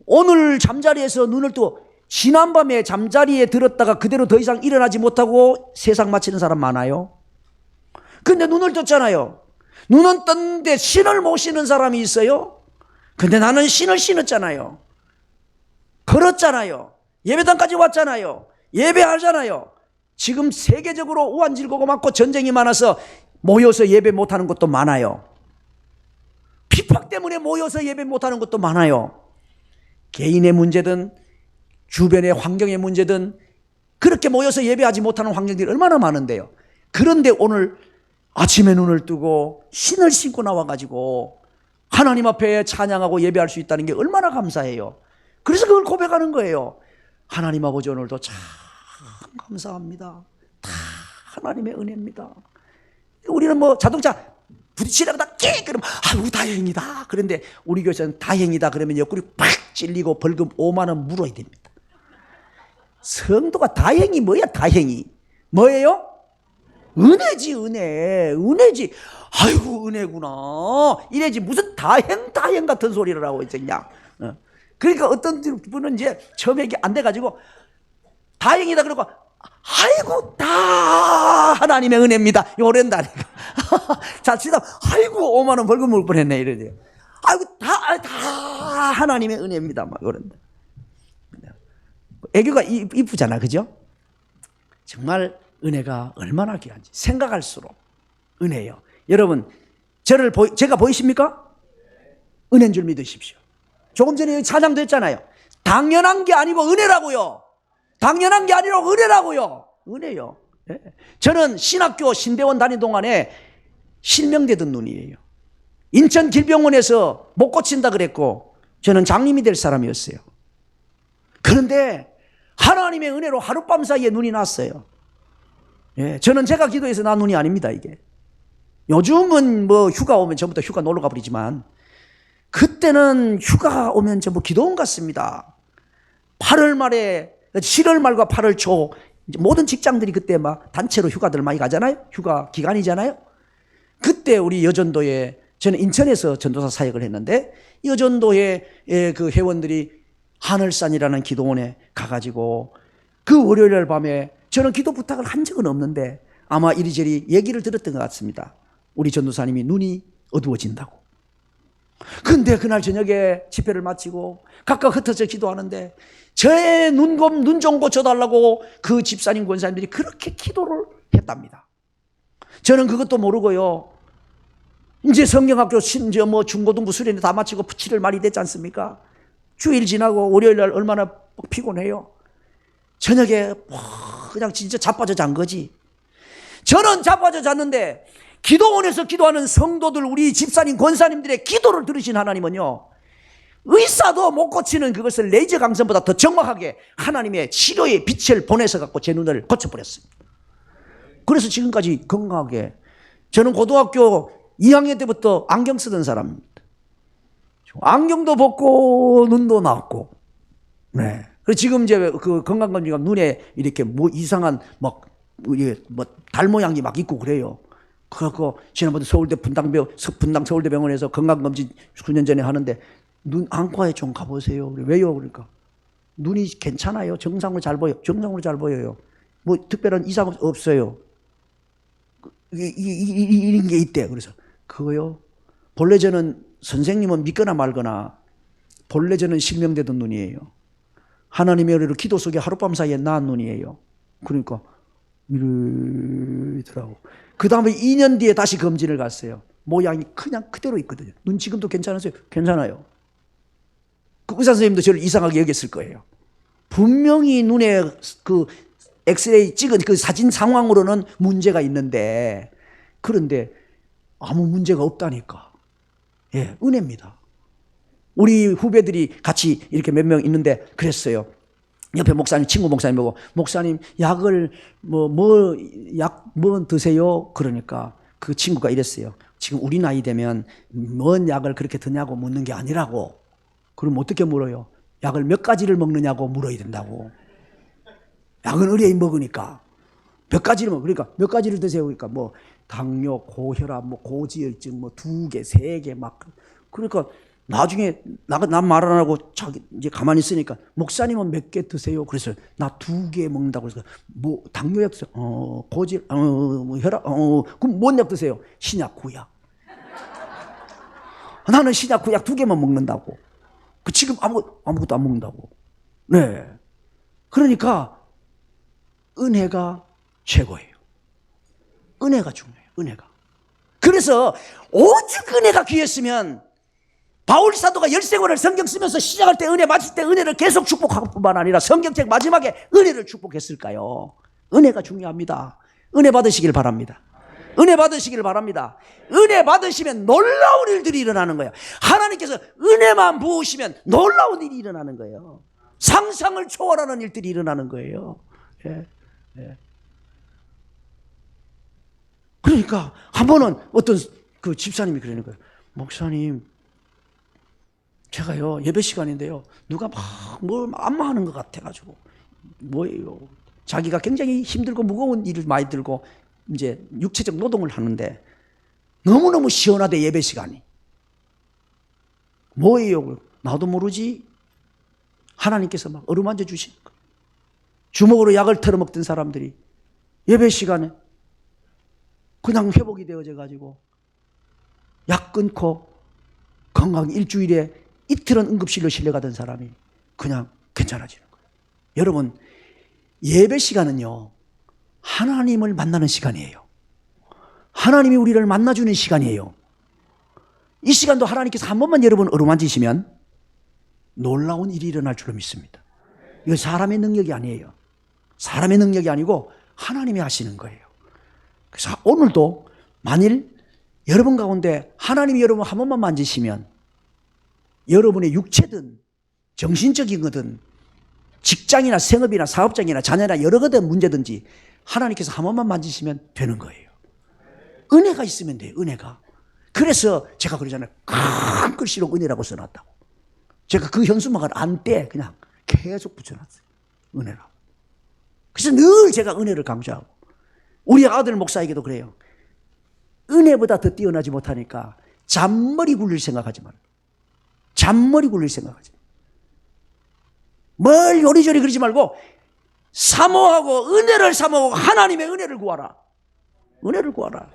오늘 잠자리에서 눈을 뜨고 지난밤에 잠자리에 들었다가 그대로 더 이상 일어나지 못하고 세상 마치는 사람 많아요. 근데 눈을 떴잖아요. 눈은 떴는데 신을 못 신은 사람이 있어요. 근데 나는 신을 신었잖아요. 걸었잖아요. 예배당까지 왔잖아요. 예배하잖아요. 지금 세계적으로 우한질고고 많고 전쟁이 많아서 모여서 예배 못하는 것도 많아요. 핍박 때문에 모여서 예배 못하는 것도 많아요. 개인의 문제든 주변의 환경의 문제든 그렇게 모여서 예배하지 못하는 환경들이 얼마나 많은데요. 그런데 오늘 아침에 눈을 뜨고 신을 신고 나와가지고 하나님 앞에 찬양하고 예배할 수 있다는 게 얼마나 감사해요. 그래서 그걸 고백하는 거예요. 하나님 아버지, 오늘도 참 감사합니다. 다 하나님의 은혜입니다. 우리는 뭐 자동차 부딪히다가 그러면 아유 다행이다. 그런데 우리 교회에서는 다행이다 그러면 옆구리 팍 찔리고 벌금 5만 원 물어야 됩니다. 성도가 다행이 뭐야? 다행이 뭐예요? 은혜지. 은혜지. 아이고 은혜구나 이래지 무슨 다행 같은 소리를 하고 있어 그냥. 그러니까 어떤 분은 이제 처음에 이게 안 돼가지고 다행이다 그러고 아이고 다 하나님의 은혜입니다 이런다니까. 자, 진짜 아이고 5만 원 벌금 물 뻔했네 이러지. 아이고 다 하나님의 은혜입니다 막 이런다. 애교가 이쁘잖아, 그죠? 정말 은혜가 얼마나 귀한지 생각할수록 은혜예요. 여러분, 제가 보이십니까? 은혜인 줄 믿으십시오. 조금 전에 찬양도 했잖아요. 당연한 게 아니고 은혜라고요. 당연한 게 아니라 은혜라고요. 은혜요. 네. 저는 신학교 신대원 다니는 동안에 실명되던 눈이에요. 인천 길병원에서 못 고친다 그랬고 저는 장님이 될 사람이었어요. 그런데 하나님의 은혜로 하룻밤 사이에 눈이 났어요. 예, 저는 제가 기도해서 난 눈이 아닙니다, 이게. 요즘은 뭐 휴가 오면 전부터 휴가 놀러 가버리지만 그때는 휴가 오면 전부 기도원 같습니다. 8월 말에 7월 말과 8월 초 모든 직장들이 그때 막 단체로 휴가들 많이 가잖아요. 휴가 기간이잖아요. 그때 우리 여전도에 저는 인천에서 전도사 사역을 했는데 여전도에 그 회원들이 하늘산이라는 기도원에 가가지고 그 월요일 밤에 저는 기도 부탁을 한 적은 없는데 아마 이리저리 얘기를 들었던 것 같습니다. 우리 전도사님이 눈이 어두워진다고. 근데 그날 저녁에 집회를 마치고 각각 흩어져 기도하는데 저의 눈 좀 고쳐달라고 그 집사님 권사님들이 그렇게 기도를 했답니다. 저는 그것도 모르고요. 이제 성경학교 심지어 뭐 중고등부 수련회 다 마치고 7월 말이 됐지 않습니까? 주일 지나고 월요일 날 얼마나 피곤해요. 저녁에 그냥 진짜 자빠져 잔 거지. 저는 자빠져 잤는데 기도원에서 기도하는 성도들 우리 집사님 권사님들의 기도를 들으신 하나님은요, 의사도 못 고치는 그것을 레이저 강선보다 더 정확하게 하나님의 치료의 빛을 보내서 갖고 제 눈을 고쳐버렸습니다. 그래서 지금까지 건강하게. 저는 고등학교 2학년 때부터 안경 쓰던 사람입니다. 안경도 벗고 눈도 나왔고. 네. 그래서 지금 이제 그 건강검진가 눈에 이렇게 뭐 이상한 막 달 모양이 막 있고 그래요. 그래갖고 지난번에 서울대 분당 서울대병원에서 건강검진 9년 전에 하는데 눈 안과에 좀 가보세요. 왜요? 그러니까 눈이 괜찮아요. 정상으로 잘 보여. 정상으로 잘 보여요. 뭐 특별한 이상 없어요. 이런 게 있대. 그래서 그거요. 본래 저는 선생님은 믿거나 말거나 본래 저는 실명되던 눈이에요. 하나님의 은혜로 기도 속에 하룻밤 사이에 나은 눈이에요. 그러니까 이러더라고. 그 다음에 2년 뒤에 다시 검진을 갔어요. 모양이 그냥 그대로 있거든요. 눈 지금도 괜찮으세요? 괜찮아요. 그 의사 선생님도 저를 이상하게 여겼을 거예요. 분명히 눈에 그 엑스레이 찍은 그 사진 상황으로는 문제가 있는데, 그런데 아무 문제가 없다니까. 예, 은혜입니다. 우리 후배들이 같이 이렇게 몇 명 있는데 그랬어요. 옆에 목사님, 친구 목사님 보고, 목사님 약을 약 뭐 드세요? 그러니까 그 친구가 이랬어요. 지금 우리 나이 되면 뭔 약을 그렇게 드냐고 묻는 게 아니라고. 그럼 어떻게 물어요? 약을 몇 가지를 먹느냐고 물어야 된다고. 약은 의뢰인 먹으니까 몇 가지를 먹어. 그러니까 몇 가지를 드세요. 그러니까 뭐 당뇨, 고혈압, 뭐 고지혈증, 뭐 2개, 3개 막. 그러니까 나중에 난 말 안 하고 자기 이제 가만히 있으니까 목사님은 몇 개 드세요? 그래서 나 2개 먹는다고 그래서 뭐 당뇨약 드세요? 고지, 뭐 혈압, 그럼 뭔 약 드세요? 신약, 구약. 나는 신약, 구약 2개만 먹는다고. 그 지금 아무것도 안 먹는다고. 네. 그러니까 은혜가 최고예요. 은혜가 중요해요. 은혜가. 그래서 오직 은혜가 귀했으면 바울 사도가 열생활을 성경 쓰면서 시작할 때 은혜, 마칠 때 은혜를 계속 축복할 뿐만 아니라 성경책 마지막에 은혜를 축복했을까요? 은혜가 중요합니다. 은혜 받으시길 바랍니다. 은혜 받으시길 바랍니다. 은혜 받으시면 놀라운 일들이 일어나는 거예요. 하나님께서 은혜만 부으시면 놀라운 일이 일어나는 거예요. 상상을 초월하는 일들이 일어나는 거예요. 예, 예. 그러니까 한 번은 어떤 그 집사님이 그러는 거예요. 목사님, 제가요 예배 시간인데요 누가 막 뭘 안마하는 것 같아가지고. 뭐예요? 자기가 굉장히 힘들고 무거운 일을 많이 들고 이제 육체적 노동을 하는데 너무너무 시원하대. 예배 시간이 뭐예요? 나도 모르지 하나님께서 막 어루만져 주시는 거예요. 주먹으로 약을 털어먹던 사람들이 예배 시간에 그냥 회복이 되어져 가지고 약 끊고 건강 일주일에 이틀은 응급실로 실려가던 사람이 그냥 괜찮아지는 거예요. 여러분, 예배 시간은요 하나님을 만나는 시간이에요. 하나님이 우리를 만나주는 시간이에요. 이 시간도 하나님께서 한 번만 여러분 어루만지시면 놀라운 일이 일어날 줄로 믿습니다. 이거 사람의 능력이 아니에요. 사람의 능력이 아니고 하나님이 하시는 거예요. 그래서 오늘도 만일 여러분 가운데 하나님이 여러분 한 번만 만지시면 여러분의 육체든 정신적인 거든 직장이나 생업이나 사업장이나 자녀나 여러 가지 문제든지 하나님께서 한 번만 만지시면 되는 거예요. 은혜가 있으면 돼요. 은혜가. 그래서 제가 그러잖아요. 큰 글씨로 은혜라고 써놨다고. 제가 그 현수막을 안 떼 그냥 계속 붙여놨어요. 은혜라고. 그래서 늘 제가 은혜를 강조하고 우리 아들 목사에게도 그래요. 은혜보다 더 뛰어나지 못하니까 잔머리 굴릴 생각하지 말고. 잔머리 굴릴 생각하지. 뭘 요리조리 그러지 말고 사모하고 은혜를 사모하고 하나님의 은혜를 구하라. 은혜를 구하라.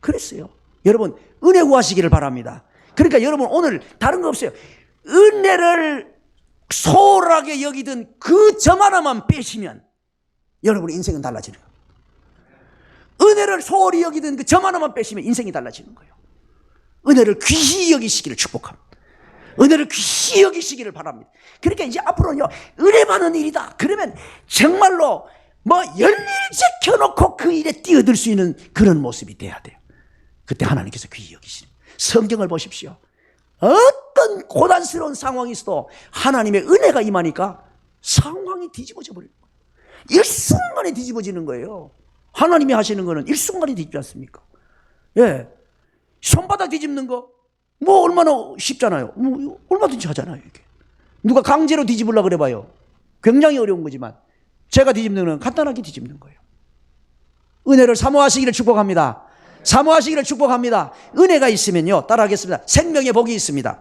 그랬어요. 여러분 은혜 구하시기를 바랍니다. 그러니까 여러분 오늘 다른 거 없어요. 은혜를 소홀하게 여기던 그 점 하나만 빼시면 여러분의 인생은 달라지는 거예요. 은혜를 소홀히 여기던 그 점 하나만 빼시면 인생이 달라지는 거예요. 은혜를 귀히 여기시기를 축복합니다. 은혜를 귀히 여기시기를 바랍니다. 그러니까 이제 앞으로는요 은혜 받는 일이다 그러면 정말로 뭐 열일째 켜놓고 그 일에 뛰어들 수 있는 그런 모습이 돼야 돼요. 그때 하나님께서 귀히 여기시는. 성경을 보십시오. 어떤 고단스러운 상황이 있어도 하나님의 은혜가 임하니까 상황이 뒤집어져 버려요. 일순간에 뒤집어지는 거예요. 하나님이 하시는 거는 일순간에 뒤집지 않습니까? 예, 손바닥 뒤집는 거 뭐 얼마나 쉽잖아요. 뭐 얼마든지 하잖아요. 이게 누가 강제로 뒤집으려고 그래봐요. 굉장히 어려운 거지만 제가 뒤집는 건 간단하게 뒤집는 거예요. 은혜를 사모하시기를 축복합니다. 사모하시기를 축복합니다. 은혜가 있으면요 따라하겠습니다. 생명의 복이 있습니다.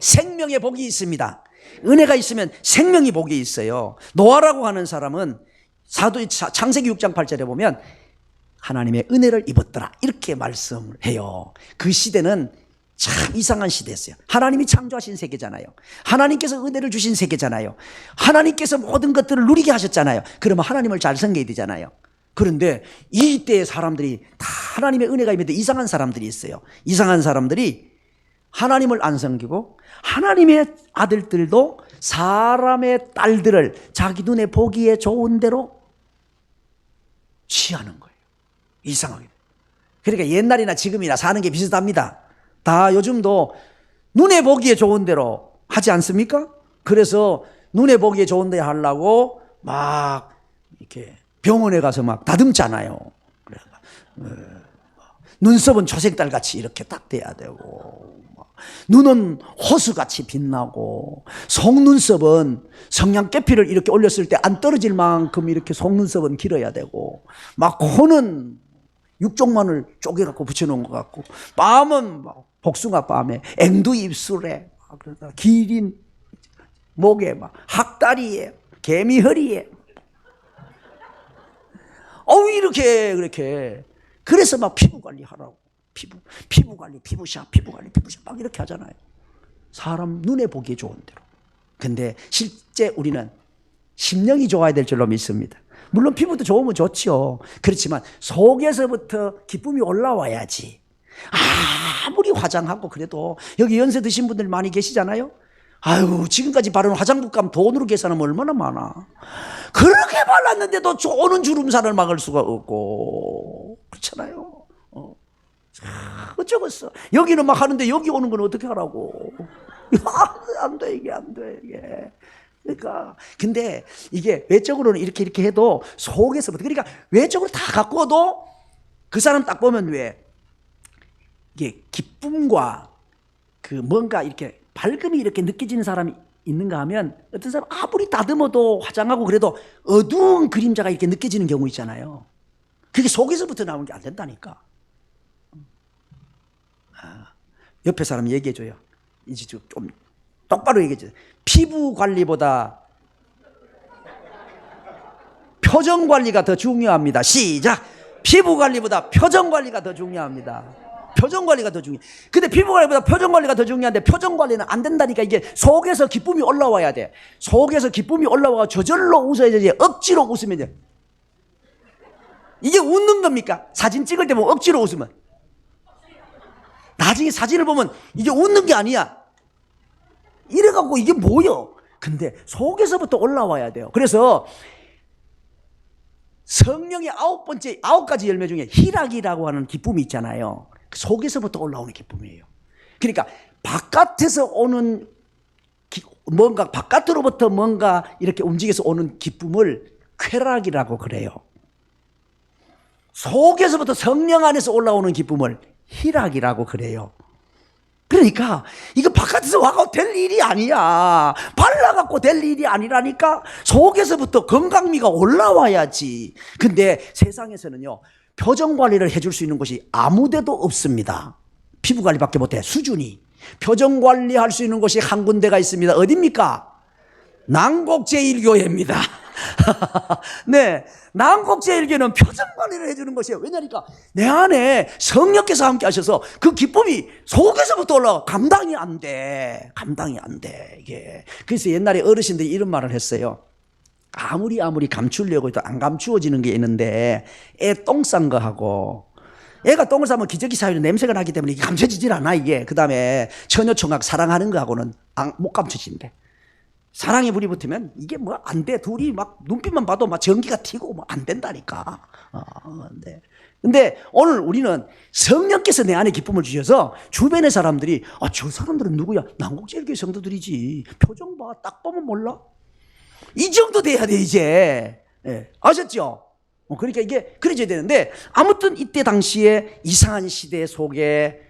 생명의 복이 있습니다. 은혜가 있으면 생명이 복이 있어요. 노아라고 하는 사람은 창세기 6장 8절에 보면 하나님의 은혜를 입었더라 이렇게 말씀을 해요. 그 시대는 참 이상한 시대였어요. 하나님이 창조하신 세계잖아요. 하나님께서 은혜를 주신 세계잖아요. 하나님께서 모든 것들을 누리게 하셨잖아요. 그러면 하나님을 잘 섬겨야 되잖아요. 그런데 이때의 사람들이 다 하나님의 은혜가 있는데 이상한 사람들이 있어요. 이상한 사람들이 하나님을 안 섬기고 하나님의 아들들도 사람의 딸들을 자기 눈에 보기에 좋은 대로 취하는 거예요. 이상하게. 그러니까 옛날이나 지금이나 사는 게 비슷합니다. 다 요즘도 눈에 보기에 좋은 대로 하지 않습니까? 그래서 눈에 보기에 좋은 대로 하려고 막 이렇게 병원에 가서 막 다듬잖아요. 눈썹은 초색달 같이 이렇게 딱 돼야 되고, 눈은 호수같이 빛나고, 속눈썹은 성냥개피를 이렇게 올렸을 때 안 떨어질 만큼 이렇게 속눈썹은 길어야 되고, 막 코는 육종만을 쪼개갖고 붙여놓은 것 같고, 뺨은 막 복숭아 뺨에, 앵두 입술에, 기린 목에, 막 학다리에, 개미 허리에, 이렇게 그렇게. 그래서 막 피부 관리하라고. 피부 관리, 피부샵 막 이렇게 하잖아요. 사람 눈에 보기에 좋은 대로. 근데 실제 우리는 심령이 좋아야 될 줄로 믿습니다. 물론 피부도 좋으면 좋죠. 그렇지만 속에서부터 기쁨이 올라와야지. 아무리 화장하고 그래도 여기 연세 드신 분들 많이 계시잖아요. 아유, 지금까지 바른 화장품 돈으로 계산하면 얼마나 많아. 그렇게 발랐는데도 오는 주름살을 막을 수가 없고 그렇잖아요. 어쩌겠어. 여기는 막 하는데 여기 오는 건 어떻게 하라고. 안 돼, 이게 안 돼, 이게. 그러니까 근데 이게 외적으로는 이렇게 해도 속에서부터, 그러니까 외적으로 다 갖고도 그 사람 딱 보면 왜 이게 기쁨과 그 뭔가 이렇게 밝음이 이렇게 느껴지는 사람이 있는가 하면, 어떤 사람 아무리 다듬어도 화장하고 그래도 어두운 그림자가 이렇게 느껴지는 경우 있잖아요. 그게 속에서부터 나오는 게 안 된다니까. 옆에 사람 얘기해줘요. 이제 좀 똑바로 얘기해줘요. 피부 관리보다 표정 관리가 더 중요합니다. 시작. 피부 관리보다 표정 관리가 더 중요합니다. 표정 관리가 더 중요해. 근데 피부 관리보다 표정 관리가 더 중요한데 표정 관리는 안 된다니까. 이게 속에서 기쁨이 올라와야 돼. 속에서 기쁨이 올라와 저절로 웃어야 되지. 억지로 웃으면 돼. 이게 웃는 겁니까? 사진 찍을 때 보면 억지로 웃으면. 나중에 사진을 보면 이게 웃는 게 아니야. 이래갖고 이게 뭐요? 근데 속에서부터 올라와야 돼요. 그래서 성령의 9가지 열매 중에 희락이라고 하는 기쁨이 있잖아요. 속에서부터 올라오는 기쁨이에요. 그러니까 바깥에서 오는 뭔가, 바깥으로부터 뭔가 이렇게 움직여서 오는 기쁨을 쾌락이라고 그래요. 속에서부터 성령 안에서 올라오는 기쁨을 희락이라고 그래요. 그러니까 이거 바깥에서 와서 될 일이 아니야. 발라갖고 될 일이 아니라니까. 속에서부터 건강미가 올라와야지. 근데 세상에서는요, 표정 관리를 해줄 수 있는 곳이 아무데도 없습니다. 피부 관리밖에 못해. 수준이. 표정 관리할 수 있는 곳이 한 군데가 있습니다. 어디입니까? 난곡제일교회입니다. 네, 난곡제일교회는 표정 관리를 해주는 것이에요. 왜냐니까 내 안에 성령께서 함께 하셔서 그 기쁨이 속에서부터 올라와. 감당이 안 돼. 이게. 그래서 옛날에 어르신들이 이런 말을 했어요. 아무리 감추려고 해도 안 감추어지는 게 있는데, 애 똥 싼 거 하고, 애가 똥을 싸면 기저귀 사이로 냄새가 나기 때문에 이게 감춰지질 않아, 이게. 그 다음에 처녀총각 사랑하는 거 하고는 못 감춰진대. 사랑에 불이 붙으면 이게 뭐 안 돼. 둘이 막 눈빛만 봐도 막 전기가 튀고 뭐 안 된다니까. 네. 근데 오늘 우리는 성령께서 내 안에 기쁨을 주셔서 주변의 사람들이, 저 사람들은 누구야? 난곡제일교회 성도들이지. 표정 봐. 딱 보면 몰라? 이 정도 돼야 돼, 이제. 네. 아셨죠? 그러니까 이게 그래져야 되는데, 아무튼 이때 당시에 이상한 시대 속에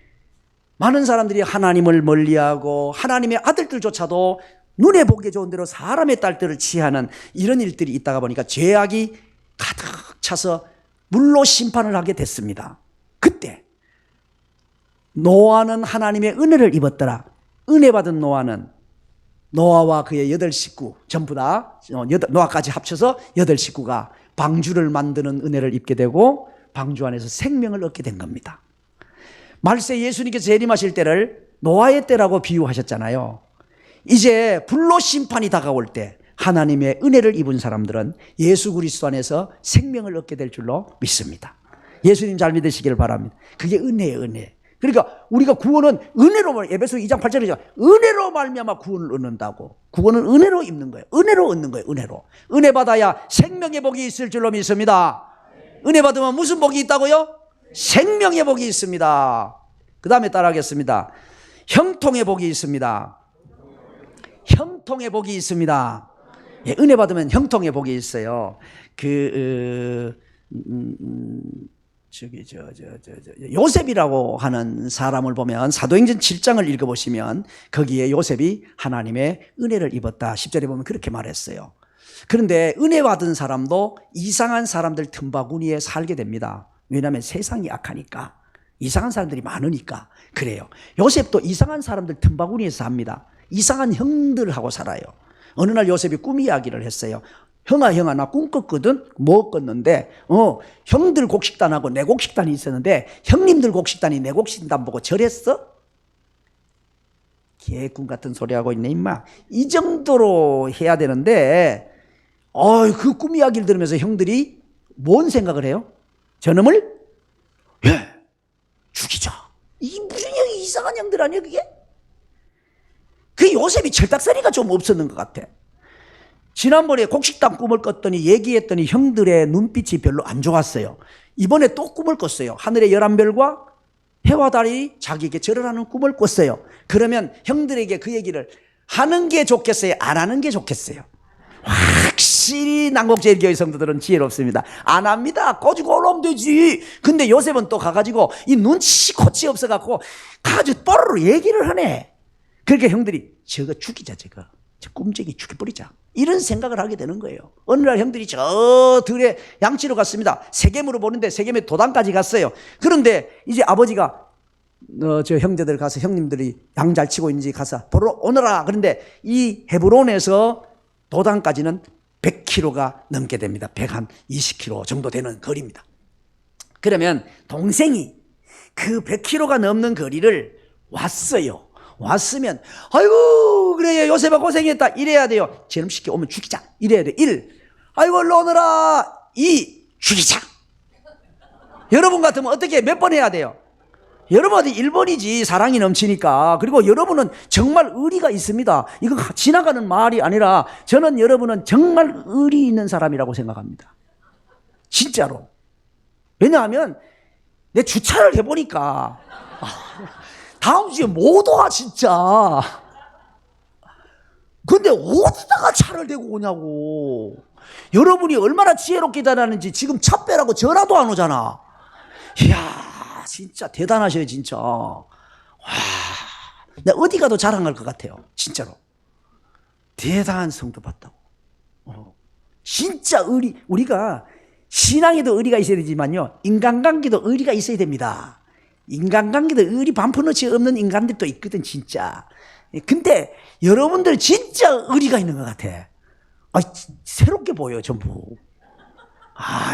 많은 사람들이 하나님을 멀리하고 하나님의 아들들조차도 눈에 보기에 좋은 대로 사람의 딸들을 취하는 이런 일들이 있다가 보니까 죄악이 가득 차서 물로 심판을 하게 됐습니다. 그때 노아는 하나님의 은혜를 입었더라. 은혜 받은 노아는 노아와 그의 8식구 전부 다 노아까지 합쳐서 8식구가 방주를 만드는 은혜를 입게 되고 방주 안에서 생명을 얻게 된 겁니다. 말세 예수님께서 재림하실 때를 노아의 때라고 비유하셨잖아요. 이제 불로 심판이 다가올 때 하나님의 은혜를 입은 사람들은 예수 그리스도 안에서 생명을 얻게 될 줄로 믿습니다. 예수님 잘 믿으시기를 바랍니다. 그게 은혜예요, 은혜. 그러니까 우리가 구원은 은혜로, 에베소 2장 8절이죠. 은혜로 말미암아 구원을 얻는다고. 구원은 은혜로 입는 거예요. 은혜로 얻는 거예요, 은혜로. 은혜 받아야 생명의 복이 있을 줄로 믿습니다. 은혜 받으면 무슨 복이 있다고요? 생명의 복이 있습니다. 그 다음에 따라하겠습니다. 형통의 복이 있습니다. 형통의 복이 있습니다. 예, 은혜 받으면 형통의 복이 있어요. 요셉이라고 하는 사람을 보면 사도행전 7장을 읽어보시면 거기에 요셉이 하나님의 은혜를 입었다 10절에 보면 그렇게 말했어요. 그런데 은혜 받은 사람도 이상한 사람들 틈바구니에 살게 됩니다. 왜냐하면 세상이 악하니까, 이상한 사람들이 많으니까 그래요. 요셉도 이상한 사람들 틈바구니에서 삽니다. 이상한 형들하고 살아요. 어느 날 요셉이 꿈 이야기를 했어요. 형아 나 꿈 꿨거든. 뭐 꿨는데 형들 곡식단하고 내 곡식단이 있었는데 형님들 곡식단이 내 곡식단 보고 절했어? 개꿈 같은 소리 하고 있네 임마. 이 정도로 해야 되는데 그 꿈 이야기를 들으면서 형들이 뭔 생각을 해요? 저놈을 죽이자. 이 무슨 형이 이상한 형들 아니야 그게? 그 요셉이 철딱서니가 좀 없었는 것 같아. 지난번에 곡식단 꿈을 꿨더니 얘기했더니 형들의 눈빛이 별로 안 좋았어요. 이번에 또 꿈을 꿨어요. 하늘의 11별과 해와 달이 자기에게 절을 하는 꿈을 꿨어요. 그러면 형들에게 그 얘기를 하는 게 좋겠어요? 안 하는 게 좋겠어요? 확실히 난곡제일교회 성도들은 지혜롭습니다. 안 합니다. 꼬지고 올라오면 되지. 근데 요셉은 또 가가지고 이 눈치 코치 없어갖고 가가지고 뽀로로 얘기를 하네. 그러니까 형들이 저거 죽이자, 저 꿈쟁이 죽여버리자. 이런 생각을 하게 되는 거예요. 어느 날 형들이 저 들에 양치로 갔습니다. 세겜으로 보는데 세겜의 도단까지 갔어요. 그런데 이제 아버지가 저 형제들 가서 형님들이 양 잘 치고 있는지 가서 보러 오너라. 그런데 이 헤브론에서 도단까지는 100km가 넘게 됩니다. 120km 정도 되는 거리입니다. 그러면 동생이 그 100km가 넘는 거리를 왔어요. 왔으면 아이고 그래 요셉아 고생했다 이래야 돼요. 저놈시키 오면 죽이자 이래야 돼. 1. 아이고 얼른 오너라. 2. 죽이자. 여러분 같으면 어떻게 몇 번 해야 돼요? 여러분한테 1번이지. 사랑이 넘치니까. 그리고 여러분은 정말 의리가 있습니다. 이거 지나가는 말이 아니라 저는 여러분은 정말 의리 있는 사람이라고 생각합니다. 진짜로. 왜냐하면 내 주차를 해보니까 다음 주에 못 와 진짜. 근데 어디다가 차를 대고 오냐고. 여러분이 얼마나 지혜롭게 다녔는지 지금 차 빼라고 전화도 안 오잖아. 이야 진짜 대단하셔요 진짜. 와, 내가 어디 가도 자랑할 것 같아요 진짜로. 대단한 성도 봤다고. 진짜 우리가 신앙에도 의리가 있어야 되지만요 인간관계도 의리가 있어야 됩니다. 인간관계도 의리 반푼어치 없는 인간들도 있거든 진짜. 근데 여러분들 진짜 의리가 있는 것 같아. 새롭게 보여 전부.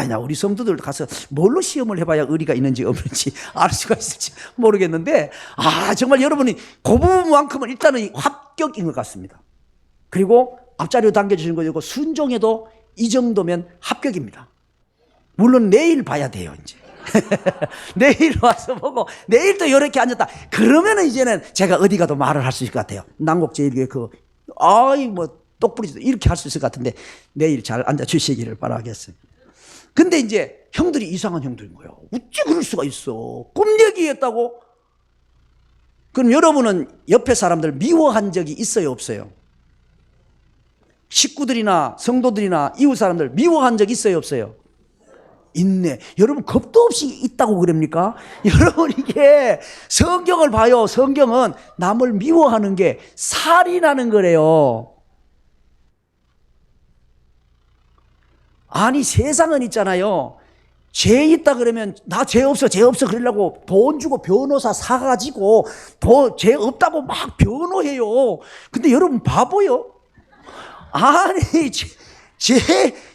나 우리 성도들 가서 뭘로 시험을 해봐야 의리가 있는지 없는지 알 수가 있을지 모르겠는데 정말 여러분이 그 부분만큼은 일단은 합격인 것 같습니다. 그리고 앞자리로 당겨주시는 거고 순종해도 이 정도면 합격입니다. 물론 내일 봐야 돼요 이제. 내일 와서 보고 내일 또 이렇게 앉았다 그러면은 이제는 제가 어디 가도 말을 할 수 있을 것 같아요. 난곡제일교회 똑부리지도 이렇게 할 수 있을 것 같은데 내일 잘 앉아주시기를 바라겠어요. 근데 이제 형들이 이상한 형들인 거예요. 어찌 그럴 수가 있어. 꿈 얘기했다고? 그럼 여러분은 옆에 사람들 미워한 적이 있어요 없어요? 식구들이나 성도들이나 이웃 사람들 미워한 적 있어요 없어요? 있네. 여러분 겁도 없이 있다고 그럽니까? 여러분 이게 성경을 봐요. 성경은 남을 미워하는 게 살인하는 거래요. 아니 세상은 있잖아요. 죄 있다 그러면 나 죄 없어 죄 없어 그러려고 돈 주고 변호사 사가지고 죄 없다고 막 변호해요. 근데 여러분 바보요? 아니 죄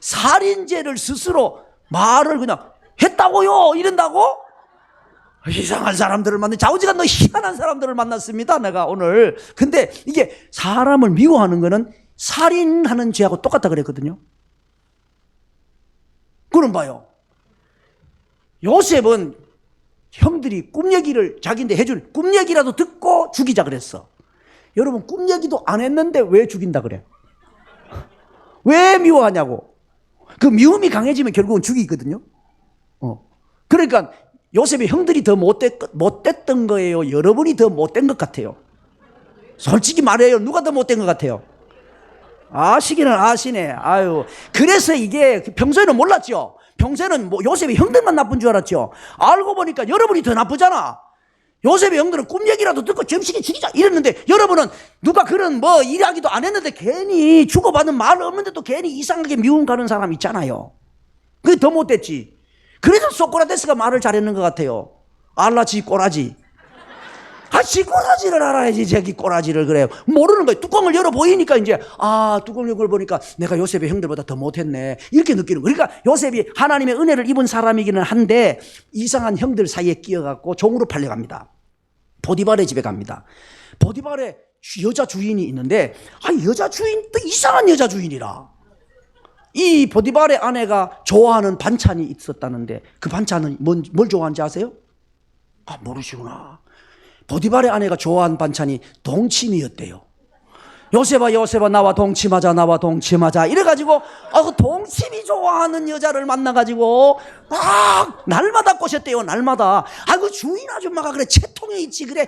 살인죄를 스스로 말을 그냥 했다고요 이런다고? 이상한 사람들을 만나 좌우지간 너 희한한 사람들을 만났습니다 내가 오늘. 근데 이게 사람을 미워하는 거는 살인하는 죄하고 똑같다 그랬거든요. 그럼 봐요. 요셉은 형들이 꿈 얘기를 자기인데 해줄 꿈 얘기라도 듣고 죽이자 그랬어. 여러분 꿈 얘기도 안 했는데 왜 죽인다 그래? 왜 미워하냐고. 그 미움이 강해지면 결국은 죽이거든요. 그러니까 요셉의 형들이 더 못됐던 거예요? 여러분이 더 못된 것 같아요? 솔직히 말해요. 누가 더 못된 것 같아요? 아시기는 아시네. 아유. 그래서 이게 평소에는 몰랐죠. 평소에는 뭐 요셉의 형들만 나쁜 줄 알았죠. 알고 보니까 여러분이 더 나쁘잖아. 요셉의 형들은 꿈 얘기라도 듣고 점심에 죽이자 이랬는데 여러분은 누가 그런 뭐 이야기도 안 했는데 괜히 주고받는 말 없는데도 괜히 이상하게 미움 가는 사람 있잖아요. 그게 더 못됐지. 그래서 소크라테스가 말을 잘했는 것 같아요. 알라지 꼬라지. 지 꼬라지를 알아야지 자기 꼬라지를. 그래요. 모르는 거예요. 뚜껑을 열어 보이니까 이제 뚜껑을 열어 보니까 내가 요셉의 형들보다 더 못했네 이렇게 느끼는 거예요. 그러니까 요셉이 하나님의 은혜를 입은 사람이기는 한데 이상한 형들 사이에 끼어갖고 종으로 팔려갑니다. 보디발의 집에 갑니다. 보디발의 여자 주인이 있는데 여자 주인 또 이상한 여자 주인이라. 이 보디발의 아내가 좋아하는 반찬이 있었다는데 그 반찬은 뭘 좋아하는지 아세요? 모르시구나. 보디발의 아내가 좋아하는 반찬이 동치미였대요. 요셉아 나와 동침하자 이래가지고 그 동치미 좋아하는 여자를 만나가지고 막 날마다 꼬셨대요. 날마다. 그 주인 아줌마가 그래 채통에 있지 그래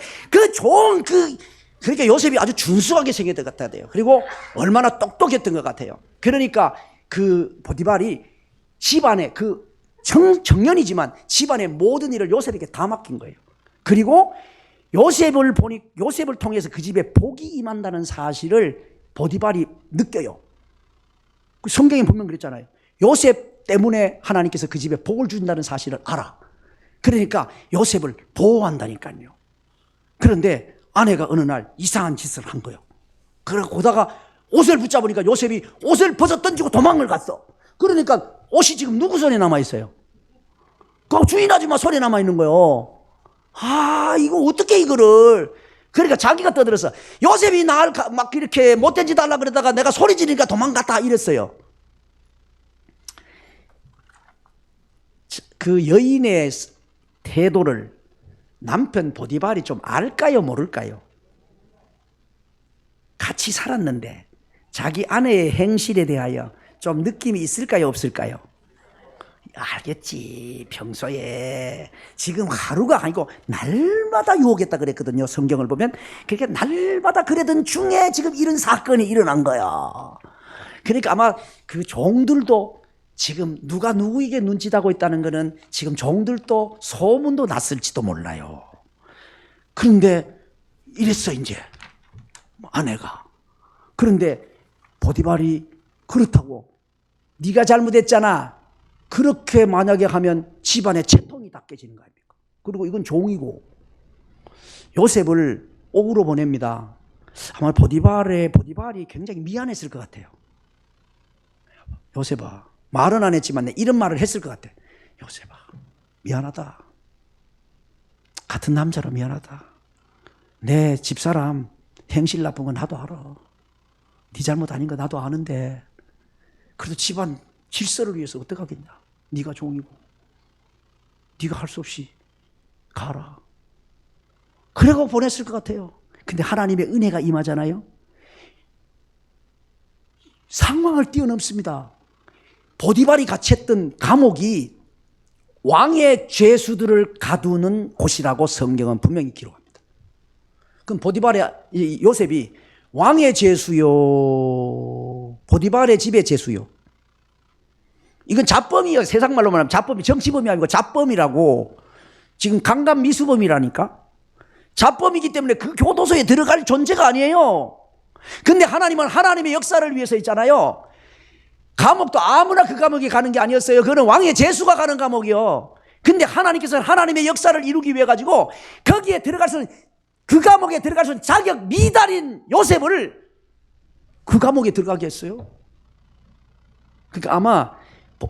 그러니까 요셉이 아주 준수하게 생겼던 것 같아요. 그리고 얼마나 똑똑했던 것 같아요. 그러니까 그 보디발이 집안에 청년이지만 집안의 모든 일을 요셉에게 다 맡긴 거예요. 그리고 요셉을 통해서 그 집에 복이 임한다는 사실을 보디발이 느껴요. 성경에 보면 그랬잖아요. 요셉 때문에 하나님께서 그 집에 복을 준다는 사실을 알아. 그러니까 요셉을 보호한다니까요. 그런데 아내가 어느 날 이상한 짓을 한 거예요. 그러고 오다가 옷을 붙잡으니까 요셉이 옷을 벗어 던지고 도망을 갔어. 그러니까 옷이 지금 누구 손에 남아있어요? 그 주인 아줌마 손에 남아있는 거예요. 이거 어떻게 이거를. 그러니까 자기가 떠들었어. 요셉이 날 막 이렇게 못된 짓 하려고 그러다가 내가 소리 지르니까 도망갔다 이랬어요. 그 여인의 태도를 남편 보디발이 좀 알까요 모를까요? 같이 살았는데 자기 아내의 행실에 대하여 좀 느낌이 있을까요 없을까요? 알겠지. 평소에 지금 하루가 아니고 날마다 유혹했다 그랬거든요. 성경을 보면. 그러니까 날마다 그러던 중에 지금 이런 사건이 일어난 거야. 그러니까 아마 그 종들도 지금 누가 누구에게 눈짓하고 있다는 거는 지금 종들도 소문도 났을지도 몰라요. 그런데 이랬어 이제 아내가. 그런데 보디발이 그렇다고 네가 잘못했잖아. 그렇게 만약에 하면 집안의 채통이 다 깨지는 거 아닙니까? 그리고 이건 종이고. 요셉을 옥으로 보냅니다. 아마 보디발이 굉장히 미안했을 것 같아요. 요셉아, 말은 안 했지만 이런 말을 했을 것 같아. 요셉아, 미안하다. 같은 남자로 미안하다. 내 집사람 행실 나쁜 건 나도 알아. 네 잘못 아닌 거 나도 아는데 그래도 집안 질서를 위해서 어떡하겠냐. 네가 종이고 네가 할 수 없이 가라. 그래고 보냈을 것 같아요. 근데 하나님의 은혜가 임하잖아요. 상황을 뛰어넘습니다. 보디발이 갇혔던 감옥이 왕의 죄수들을 가두는 곳이라고 성경은 분명히 기록합니다. 그럼 요셉이 왕의 죄수요, 보디발의 집의 죄수요. 이건 자범이에요. 세상말로 말하면 자범이, 정치범이 아니고 자범이라고. 지금 강간미수범이라니까. 자범이기 때문에 그 교도소에 들어갈 존재가 아니에요. 근데 하나님은 하나님의 역사를 위해서 있잖아요. 감옥도 아무나 그 감옥에 가는 게 아니었어요. 그거는 왕의 제수가 가는 감옥이요. 근데 하나님께서는 하나님의 역사를 이루기 위해 가지고 거기에 들어갈 수는, 그 감옥에 들어갈 수 있는 자격 미달인 요셉을 그 감옥에 들어가게 했어요. 그러니까 아마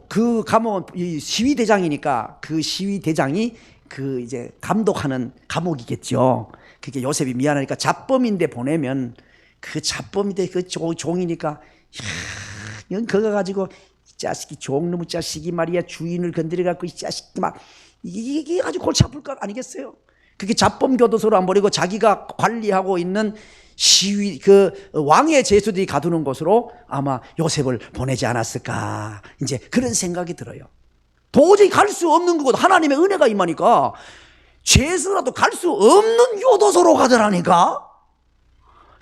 그 감옥은 이 시위대장이니까 그 시위대장이 그 이제 감독하는 감옥이겠죠. 그게 요셉이 미안하니까 잡범인데 보내면 그 잡범인데 그 종이니까 이건 그거 가지고 이 자식이 종놈의 자식이 말이야 주인을 건드려갖고 이 자식이 막 이게 아주 골치 아플 것 아니겠어요? 그게 잡범 교도소로 안 버리고 자기가 관리하고 있는 시위 그 왕의 제수들이 가두는 곳으로 아마 요셉을 보내지 않았을까, 이제 그런 생각이 들어요. 도저히 갈 수 없는 거고 하나님의 은혜가 임하니까 죄수라도 갈 수 없는 교도소로 가더라니까.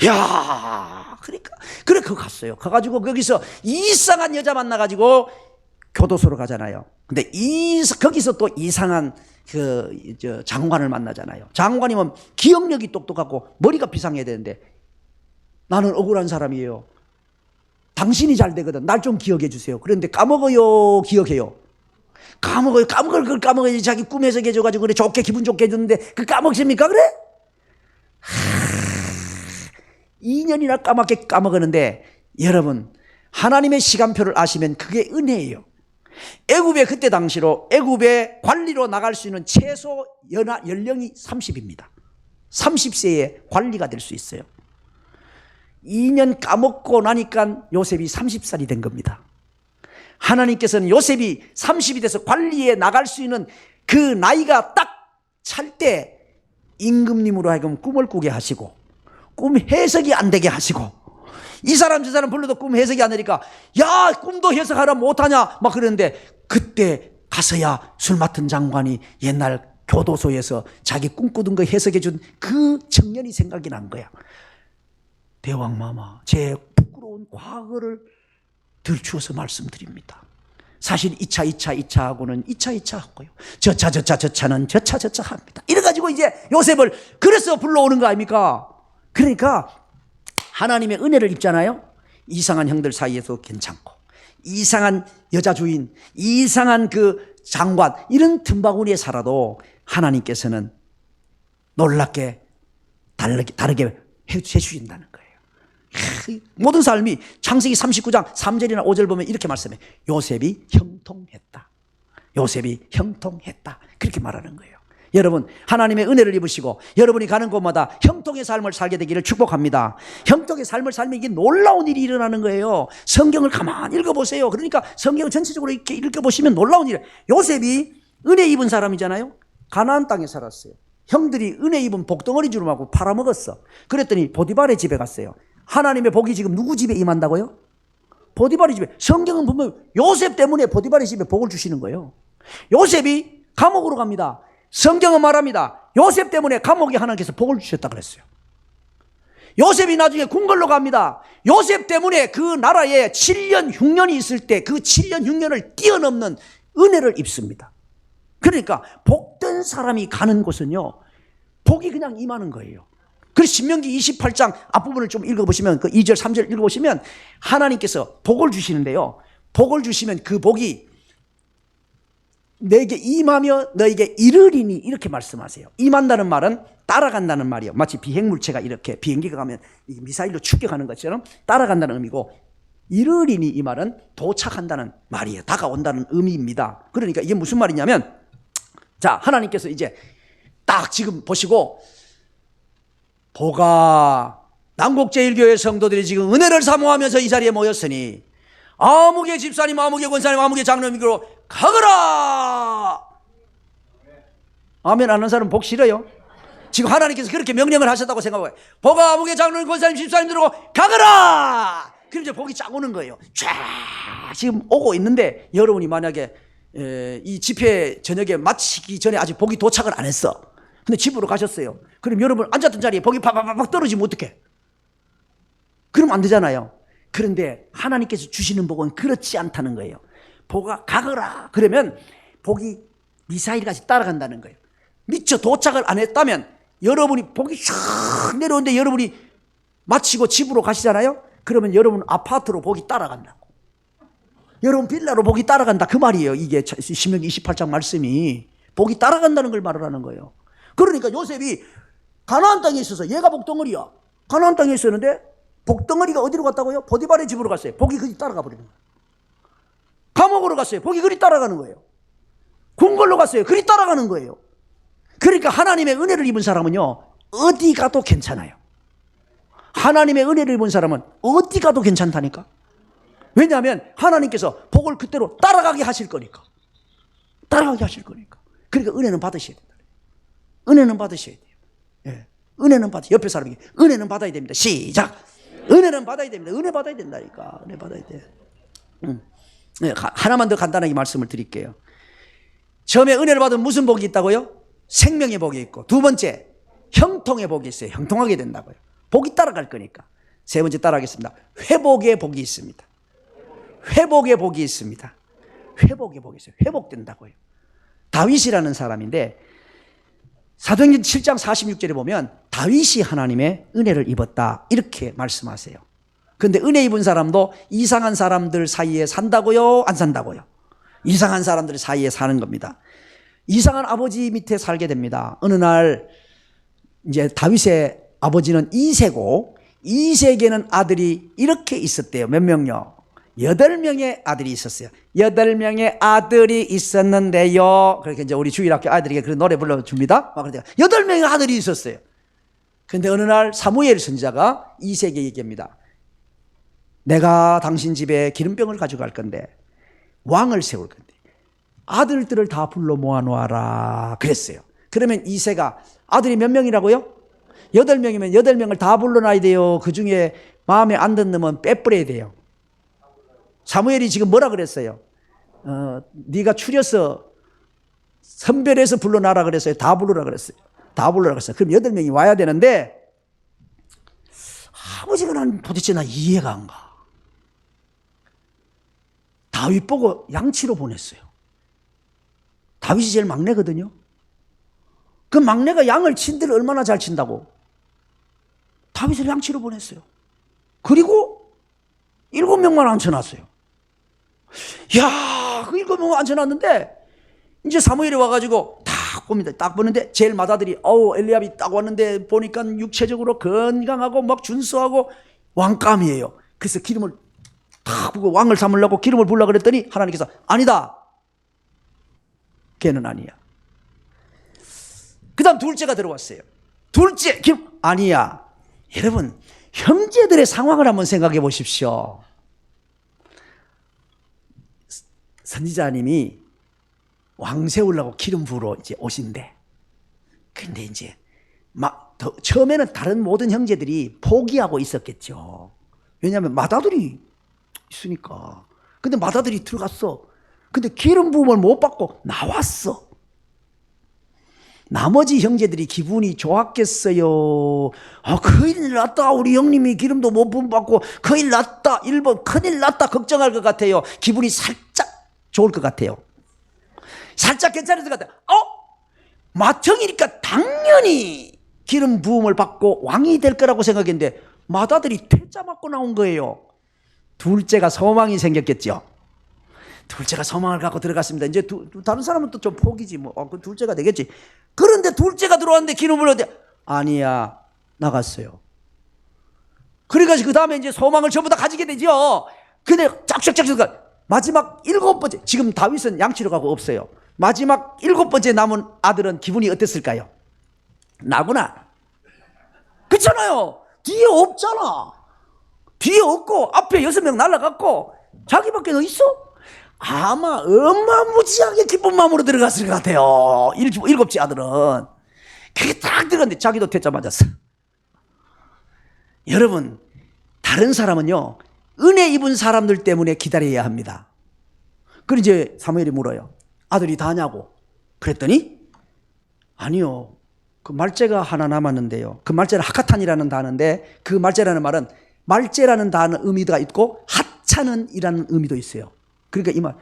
야, 그러니까 그래 그 갔어요. 가가지고 거기서 이상한 여자 만나가지고 교도소로 가잖아요. 근데 거기서 또 이상한 장관을 만나잖아요. 장관이면 기억력이 똑똑하고 머리가 비상해야 되는데 나는 억울한 사람이에요. 당신이 잘 되거든. 날 좀 기억해 주세요. 그런데 까먹어요, 기억해요? 까먹어요. 그걸 까먹어야지. 자기 꿈 해석해 줘가지고 그래 좋게 기분 좋게 해줬는데 그 까먹습니까? 그래? 2년이나 까맣게 까먹었는데 여러분 하나님의 시간표를 아시면 그게 은혜예요. 애굽에 그때 당시로 애굽의 관리로 나갈 수 있는 최소 연령이 30입니다. 30세에 관리가 될 수 있어요. 2년 까먹고 나니까 요셉이 30살이 된 겁니다. 하나님께서는 요셉이 30이 돼서 관리에 나갈 수 있는 그 나이가 딱 찰 때 임금님으로 하여금 꿈을 꾸게 하시고 꿈 해석이 안 되게 하시고, 이 사람 저 사람 불러도 꿈 해석이 안 되니까 야 꿈도 해석하라 못하냐 막 그러는데, 그때 가서야 술 맡은 장관이 옛날 교도소에서 자기 꿈꾸던 거 해석해 준 그 청년이 생각이 난 거야. 대왕마마, 제 부끄러운 과거를 들추어서 말씀드립니다. 사실 2차하고는 2차 하고요. 저차는 저차 합니다. 이래가지고 이제 요셉을 그래서 불러오는 거 아닙니까? 그러니까 하나님의 은혜를 입잖아요. 이상한 형들 사이에서 괜찮고, 이상한 여자 주인, 이상한 그 장관, 이런 틈바구니에 살아도 하나님께서는 놀랍게 다르게 해주신다는 거예요. 모든 삶이 창세기 39장 3절이나 5절 보면 이렇게 말씀해. 요셉이 형통했다. 요셉이 형통했다. 그렇게 말하는 거예요. 여러분 하나님의 은혜를 입으시고 여러분이 가는 곳마다 형통의 삶을 살게 되기를 축복합니다. 형통의 삶을 살면 이게 놀라운 일이 일어나는 거예요. 성경을 가만히 읽어보세요. 그러니까 성경을 전체적으로 이렇게 읽어보시면 놀라운 일이에요. 요셉이 은혜 입은 사람이잖아요. 가나안 땅에 살았어요. 형들이 은혜 입은 복덩어리 주름하고 팔아먹었어. 그랬더니 보디발의 집에 갔어요. 하나님의 복이 지금 누구 집에 임한다고요? 보디발의 집에. 성경은 보면 요셉 때문에 보디발의 집에 복을 주시는 거예요. 요셉이 감옥으로 갑니다. 성경은 말합니다. 요셉 때문에 감옥에 하나님께서 복을 주셨다 그랬어요. 요셉이 나중에 궁궐로 갑니다. 요셉 때문에 그 나라에 7년 흉년이 있을 때 그 7년 흉년을 뛰어넘는 은혜를 입습니다. 그러니까 복된 사람이 가는 곳은요, 복이 그냥 임하는 거예요. 그래서 신명기 28장 앞부분을 좀 읽어보시면 그 2절 3절 읽어보시면 하나님께서 복을 주시는데요, 복을 주시면 그 복이 너에게 임하며 너에게 이르리니 이렇게 말씀하세요. 임한다는 말은 따라간다는 말이에요. 마치 비행물체가 이렇게 비행기가 가면 미사일로 추격하는 것처럼 따라간다는 의미고, 이르리니 이 말은 도착한다는 말이에요. 다가온다는 의미입니다. 그러니까 이게 무슨 말이냐면, 자, 하나님께서 이제 딱 지금 보시고, 보가 남국제일교회 성도들이 지금 은혜를 사모하면서 이 자리에 모였으니 아무개 집사님, 아무개 권사님, 아무개 장로님으로 가거라. 아멘 하는 사람 복 싫어요? 지금 하나님께서 그렇게 명령을 하셨다고 생각해요. 보가 아무개 장로님, 권사님, 집사님들로 가거라. 그럼 이제 복이 쫙 오는 거예요. 쫙 지금 오고 있는데, 여러분이 만약에 이 집회 저녁에 마치기 전에 아직 복이 도착을 안 했어. 근데 집으로 가셨어요. 그럼 여러분 앉았던 자리에 복이 팍팍팍 떨어지면 어떡해? 그러면 안 되잖아요. 그런데 하나님께서 주시는 복은 그렇지 않다는 거예요. 복아 가거라. 그러면 복이 미사일같이 따라간다는 거예요. 미처 도착을 안 했다면 여러분이 복이 샥 내려오는데 여러분이 마치고 집으로 가시잖아요. 그러면 여러분 아파트로 복이 따라간다고. 여러분 빌라로 복이 따라간다 그 말이에요. 이게 신명기 28장 말씀이 복이 따라간다는 걸 말하는 거예요. 그러니까 요셉이 가나안 땅에 있어서 얘가 복덩어리야. 가나안 땅에 있었는데 복덩어리가 어디로 갔다고요? 보디발의 집으로 갔어요. 복이 그리 따라가 버리는 거예요. 감옥으로 갔어요. 복이 그리 따라가는 거예요. 궁궐로 갔어요. 그리 따라가는 거예요. 그러니까 하나님의 은혜를 입은 사람은요 어디 가도 괜찮아요. 하나님의 은혜를 입은 사람은 어디 가도 괜찮다니까. 왜냐하면 하나님께서 복을 그대로 따라가게 하실 거니까. 따라가게 하실 거니까. 그러니까 은혜는 받으셔야 된다. 은혜는 받으셔야 돼요. 예. 은혜는 받으셔야 돼요. 옆에 사람에게 은혜는 받아야 됩니다. 시작. 은혜는 받아야 됩니다. 은혜 받아야 된다니까. 은혜 받아야 돼. 네, 하나만 더 간단하게 말씀을 드릴게요. 처음에 은혜를 받으면 무슨 복이 있다고요? 생명의 복이 있고, 두 번째 형통의 복이 있어요. 형통하게 된다고요. 복이 따라갈 거니까. 세 번째 따라가겠습니다. 회복의 복이 있습니다. 회복의 복이 있습니다. 회복의 복이 있어요. 회복된다고요. 다윗이라는 사람인데 사도행전 7장 46절에 보면 다윗이 하나님의 은혜를 입었다 이렇게 말씀하세요. 그런데 은혜 입은 사람도 이상한 사람들 사이에 산다고요? 안 산다고요? 이상한 사람들 사이에 사는 겁니다. 이상한 아버지 밑에 살게 됩니다. 어느 날 이제 다윗의 아버지는 이세고 이세에게는 아들이 이렇게 있었대요. 몇 명요? 8명의 아들이 있었어요. 8명의 아들이 있었는데요. 그렇게 이제 우리 주일학교 아이들에게 그런 노래 불러줍니다. 막 그러니까 8명의 아들이 있었어요. 그런데 어느 날 사무엘 선지자가 이세에게 얘기합니다. 내가 당신 집에 기름병을 가져갈 건데 왕을 세울 건데 아들들을 다 불러 모아놓아라 그랬어요. 그러면 이세가 아들이 몇 명이라고요? 8명이면 8명을 다 불러놔야 돼요. 그 중에 마음에 안 드는 놈은 빼버려야 돼요. 사무엘이 지금 뭐라 그랬어요? 네가 추려서 선별해서 불러놔라 그랬어요? 다 불러라 그랬어요? 다 불러라 그랬어요. 그럼 8명이 와야 되는데 아버지가 난 도대체 나 이해가 안 가. 다윗 보고 양치로 보냈어요. 다윗이 제일 막내거든요. 그 막내가 양을 친들 얼마나 잘 친다고. 다윗을 양치로 보냈어요. 그리고 7명만 앉혀놨어요. 야, 그 7명 앉혀놨는데 이제 사무엘이 와가지고 딱 봅니다. 딱 보는데 제일 맏아들이 엘리압이 딱 왔는데 보니까 육체적으로 건강하고 막 준수하고 왕감이에요. 그래서 기름을 딱 부고 왕을 삼으려고 기름을 부으려고 그랬더니 하나님께서 아니다. 걔는 아니야. 그 다음 둘째가 들어왔어요. 둘째 아니야. 여러분 형제들의 상황을 한번 생각해 보십시오. 선지자님이 왕 세우려고 기름 부으러 이제 오신대. 근데 이제 처음에는 다른 모든 형제들이 포기하고 있었겠죠. 왜냐하면 맏아들이 있으니까. 근데 맏아들이 들어갔어. 근데 기름 부음을 못 받고 나왔어. 나머지 형제들이 기분이 좋았겠어요. 큰일 났다. 우리 형님이 기름도 못 부음 받고 큰일 났다. 1번 큰일 났다. 걱정할 것 같아요. 기분이 살짝 좋을 것 같아요. 살짝 괜찮을 것 같아요. 맏형이니까 당연히 기름 부음을 받고 왕이 될 거라고 생각했는데 맏아들이 퇴짜 맞고 나온 거예요. 둘째가 소망이 생겼겠죠. 둘째가 소망을 갖고 들어갔습니다. 이제 다른 사람은 또 좀 포기지 그 둘째가 되겠지. 그런데 둘째가 들어왔는데 기름을 얻는데 아니야 나갔어요. 그래가지고 그 다음에 이제 소망을 전부 다 가지게 되죠. 근데 짝짝짝짝 마지막 7번째 지금 다윗은 양치로 가고 없어요. 마지막 7번째 남은 아들은 기분이 어땠을까요? 나구나. 그렇잖아요. 뒤에 없잖아. 뒤에 없고 앞에 6명 날라갔고 자기밖에 더 있어? 아마 어마무지하게 기쁜 마음으로 들어갔을 것 같아요. 7째 아들은. 그게 딱 들어갔는데 자기도 퇴짜 맞았어. 여러분 다른 사람은요 은혜 입은 사람들 때문에 기다려야 합니다. 그리고 이제 사무엘이 물어요. 아들이 다냐고. 그랬더니 아니요. 그 말째가 하나 남았는데요. 그 말째는 하카탄이라는 단어인데 그 말째라는 말은 말째라는 단어 의미가 있고 하찮은이라는 의미도 있어요. 그러니까 이 말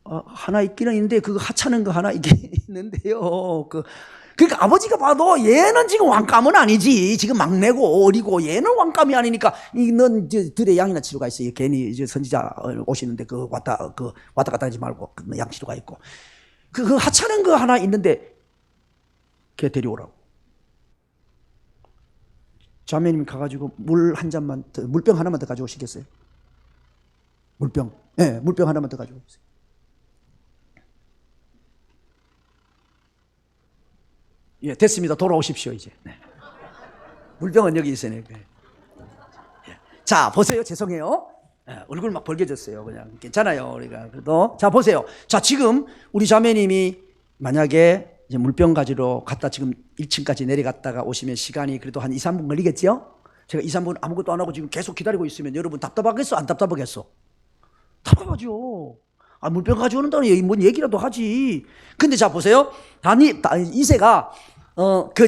하나 있기는 있는데 그 하찮은 거 하나 있긴 있는데요. 그러니까 아버지가 봐도 얘는 지금 왕감은 아니지. 지금 막내고 어리고 얘는 왕감이 아니니까 넌 들에 양이나 치러 가 있어. 괜히 이제 선지자 오시는데 왔다 갔다 하지 말고 양 치러 가 있고. 그 하찮은 거 하나 있는데 걔 데려오라고. 자매님이 가가지고 물병 하나만 더 가져오시겠어요? 물병. 네, 물병 하나만 더 가져오세요. 예, 됐습니다. 돌아오십시오, 이제. 네. 물병은 여기 있어요. 네. 예. 자, 보세요. 죄송해요. 예, 얼굴 막 벌개졌어요. 그냥. 괜찮아요. 우리가. 그래도. 자, 보세요. 자, 지금 우리 자매님이 만약에 이제 물병 가지러 갔다 지금 1층까지 내려갔다가 오시면 시간이 그래도 한 2, 3분 걸리겠죠? 제가 2, 3분 아무것도 안 하고 지금 계속 기다리고 있으면 여러분 답답하겠어? 안 답답하겠어? 답답하죠. 아, 물병 가져오는다는 뭔 얘기라도 하지. 근데 자, 보세요. 이새가,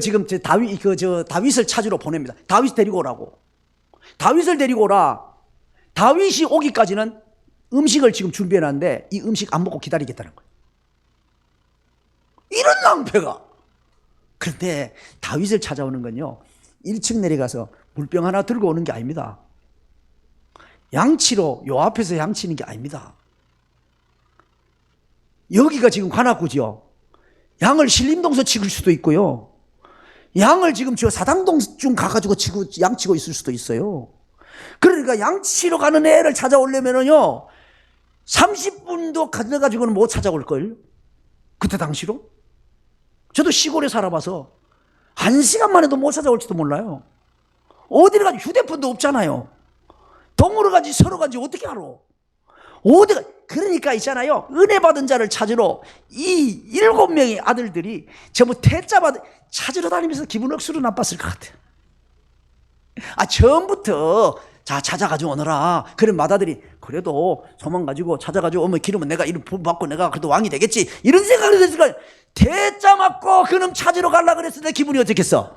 지금 다윗을 찾으러 보냅니다. 다윗 데리고 오라고. 다윗을 데리고 오라. 다윗이 오기까지는 음식을 지금 준비해 놨는데 이 음식 안 먹고 기다리겠다는 거예요. 이런 낭패가. 그런데 다윗을 찾아오는 건요, 1층 내려가서 물병 하나 들고 오는 게 아닙니다. 양치로 요 앞에서 양치는 게 아닙니다. 여기가 지금 관악구죠. 양을 신림동서 치실 수도 있고요. 양을 지금 저 사당동쯤 가가지고 양치고 있을 수도 있어요. 그러니까 양치러 가는 애를 찾아오려면은요, 30분도 가져가지고는 못 찾아올걸. 그때 당시로. 저도 시골에 살아봐서 1시간 만에도 못 찾아올지도 몰라요. 어디를 가지 휴대폰도 없잖아요. 동으로 가지 서로 가지 어떻게 알아? 어디가, 그러니까 있잖아요. 은혜 받은 자를 찾으러 이 7명의 아들들이 전부 태자 받은 찾으러 다니면서 기분 억수로 나빴을 것 같아요. 아, 처음부터 자, 찾아가지고 오너라. 그런 맏아들이 그래도 소망 가지고 찾아가지고 오면 기르면 내가 이름 받고 내가 그래도 왕이 되겠지. 이런 생각을 했으니까 태자 맞고 그놈 찾으러 가려고 그랬을 때 기분이 어떻겠어?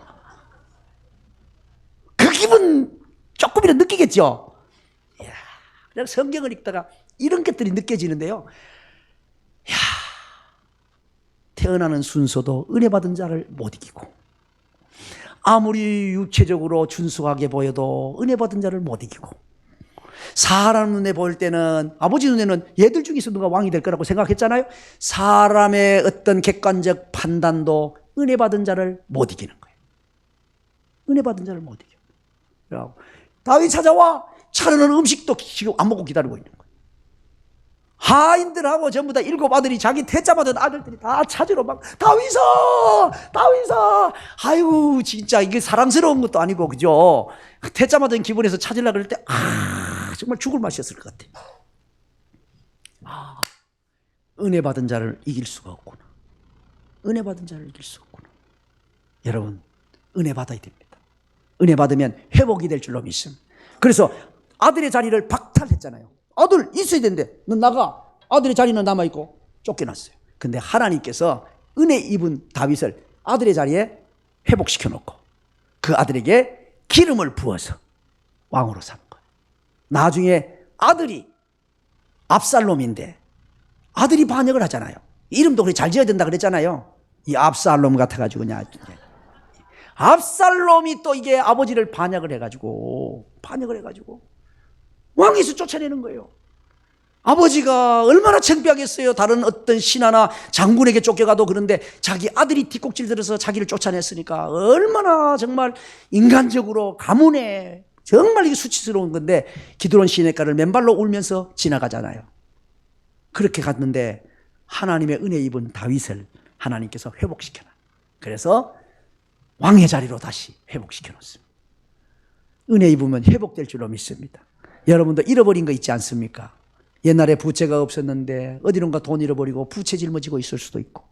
그 기분 조금이라도 느끼겠죠? 이야, 그냥 성경을 읽다가 이런 것들이 느껴지는데요. 이야, 태어나는 순서도 은혜 받은 자를 못 이기고, 아무리 육체적으로 준수하게 보여도 은혜 받은 자를 못 이기고, 사람 눈에 볼 때는, 아버지 눈에는 얘들 중에서 누가 왕이 될 거라고 생각했잖아요. 사람의 어떤 객관적 판단도 은혜 받은 자를 못 이기는 거예요. 은혜 받은 자를 못 이겨. 다윗 찾아와. 차려놓은 음식도 지금 안 먹고 기다리고 있는 거예요. 하인들하고 전부 다 7 아들이 자기 태자 받은 아들들이 다 찾으러 막 다윗아 다윗아, 아이고 진짜 이게 사랑스러운 것도 아니고 그죠? 태자 받은 기분에서 찾으려고 그럴 때 정말 죽을 맛이었을 것 같아요. 은혜 받은 자를 이길 수가 없구나. 은혜 받은 자를 이길 수 없구나. 여러분, 은혜 받아야 됩니다. 은혜 받으면 회복이 될 줄로 믿습니다. 그래서 아들의 자리를 박탈했잖아요. 아들 있어야 되는데 넌 나가. 아들의 자리는 남아있고 쫓겨났어요. 근데 하나님께서 은혜 입은 다윗을 아들의 자리에 회복시켜 놓고 그 아들에게 기름을 부어서 왕으로 삼은 거예요. 나중에 아들이 압살롬인데 아들이 반역을 하잖아요. 이름도 그래 잘 지어야 된다 그랬잖아요. 이 압살롬 같아가지고 그냥 압살롬이 또 이게 아버지를 반역을 해가지고 왕에서 쫓아내는 거예요. 아버지가 얼마나 창피하겠어요. 다른 어떤 신하나 장군에게 쫓겨가도. 그런데 자기 아들이 뒷꼭질 들어서 자기를 쫓아냈으니까 얼마나 정말 인간적으로 가문에 정말 이게 수치스러운 건데 기드론 시내가를 맨발로 울면서 지나가잖아요. 그렇게 갔는데 하나님의 은혜 입은 다윗을 하나님께서 회복시켜놔. 그래서 왕의 자리로 다시 회복시켜 놓습니다. 은혜 입으면 회복될 줄로 믿습니다. 여러분도 잃어버린 거 있지 않습니까? 옛날에 부채가 없었는데 어디론가 돈 잃어버리고 부채 짊어지고 있을 수도 있고,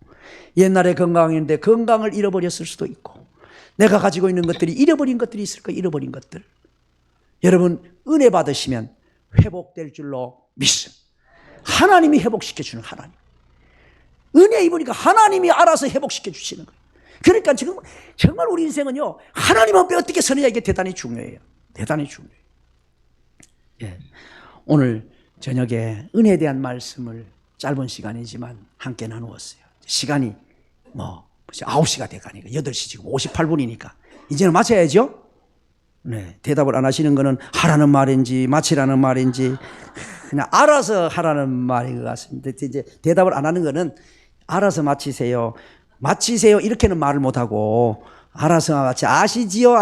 옛날에 건강했는데 건강을 잃어버렸을 수도 있고, 내가 가지고 있는 것들이 잃어버린 것들이 있을 거예요. 잃어버린 것들. 여러분, 은혜 받으시면 회복될 줄로 믿습니다. 하나님이 회복시켜주는 하나님. 은혜 입으니까 하나님이 알아서 회복시켜 주시는 거예요. 그러니까 지금 정말 우리 인생은요, 하나님 앞에 어떻게 서느냐, 이게 대단히 중요해요. 대단히 중요해요. 예. 오늘 저녁에 은혜에 대한 말씀을 짧은 시간이지만 함께 나누었어요. 시간이 9시가 돼가니까 8시 지금 58분이니까 이제는 마쳐야죠. 네, 대답을 안 하시는 거는 하라는 말인지 마치라는 말인지 그냥 알아서 하라는 말인 것 같습니다. 이제 대답을 안 하는 거는 알아서 마치세요. 마치세요 이렇게는 말을 못 하고 알아서 마치 아시지요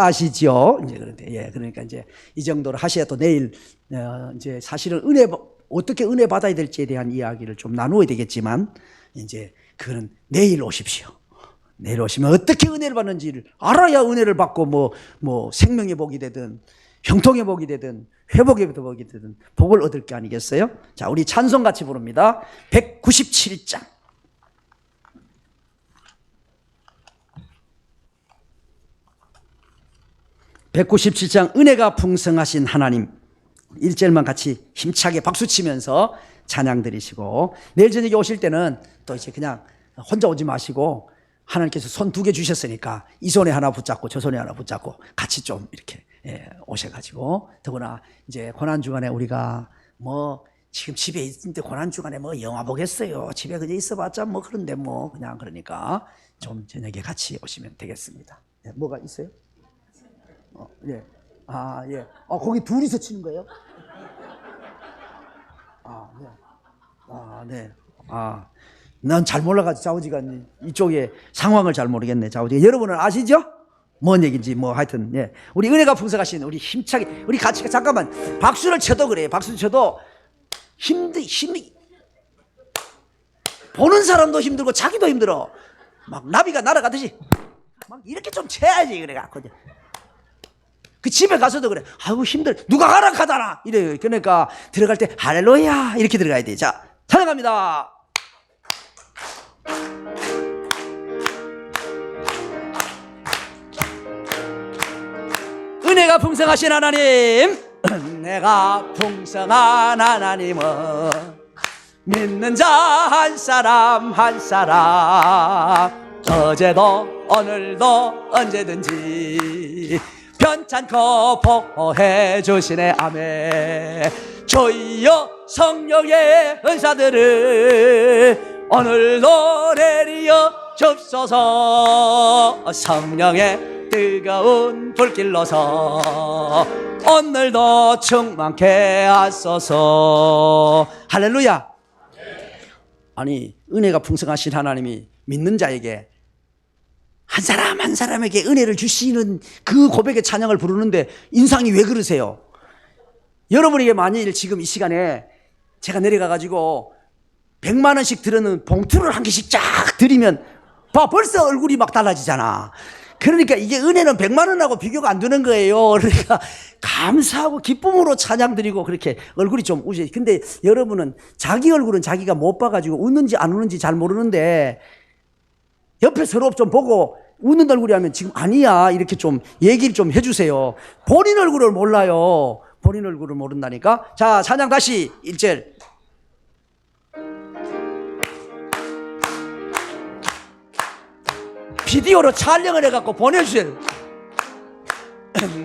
이제 그런데 예, 그러니까 이제 이 정도로 하셔야 또 내일 이제 사실은 어떻게 은혜 받아야 될지에 대한 이야기를 좀 나누어야 되겠지만 이제 그거는 내일 오십시오. 내일 오시면 어떻게 은혜를 받는지를 알아야 은혜를 받고 뭐 생명의 복이 되든 형통의 복이 되든 회복의 복이 되든 복을 얻을 게 아니겠어요? 자, 우리 찬송 같이 부릅니다. 197장. 은혜가 풍성하신 하나님. 1절만 같이 힘차게 박수치면서 찬양 드리시고 내일 저녁에 오실 때는 또 이제 그냥 혼자 오지 마시고 하나님께서 손 2개 주셨으니까 이 손에 하나 붙잡고 저 손에 하나 붙잡고 같이 좀 이렇게 오셔가지고 더구나 이제 고난주간에 우리가 지금 집에 있는데 고난주간에 영화 보겠어요. 집에 그냥 있어봤자 그런데 그냥 그러니까 좀 저녁에 같이 오시면 되겠습니다. 네, 뭐가 있어요? 예. 예. 거기 둘이서 치는 거예요? 네. 난 잘 몰라가지고 자우지가 이쪽에 상황을 잘 모르겠네. 자우지가 여러분은 아시죠? 뭔 얘기인지 하여튼 예. 우리 은혜가 풍성하신 우리 힘차게 우리 같이 잠깐만 박수를 쳐도 그래요. 박수 쳐도 힘이 보는 사람도 힘들고 자기도 힘들어. 막 나비가 날아가듯이 막 이렇게 좀 쳐야지 그래 갖고 그 집에 가서도 그래. 아이고 힘들. 누가 가라 하잖아. 이래. 그러니까 들어갈 때 할렐루야 이렇게 들어가야 돼. 자, 찬양합니다. 은혜가 풍성하신 하나님, 은혜가 풍성한 하나님은 믿는 자 한 사람 한 사람 어제도 오늘도 언제든지 편찮고 보호해 주시네. 아멘. 주여 성령의 은사들을 오늘도 내리어 줍소서. 성령의 뜨거운 불길로서 오늘도 충만케 하소서. 할렐루야. 아니 은혜가 풍성하신 하나님이 믿는 자에게 한 사람 한 사람에게 은혜를 주시는 그 고백의 찬양을 부르는데 인상이 왜 그러세요? 여러분에게 만일 지금 이 시간에 제가 내려가가지고 100만 원씩 들어는 봉투를 한 개씩 쫙 드리면 벌써 얼굴이 막 달라지잖아. 그러니까 이게 은혜는 100만 원하고 비교가 안 되는 거예요. 그러니까 감사하고 기쁨으로 찬양 드리고 그렇게 얼굴이 좀 우지. 근데 여러분은 자기 얼굴은 자기가 못 봐가지고 웃는지 안 웃는지 잘 모르는데 옆에 서로 좀 보고 웃는 얼굴이 하면 지금 아니야 이렇게 좀 얘기를 좀 해주세요. 본인 얼굴을 몰라요. 본인 얼굴을 모른다니까. 자, 찬양 다시 1절. 비디오로 촬영을 해갖고 보내주세요.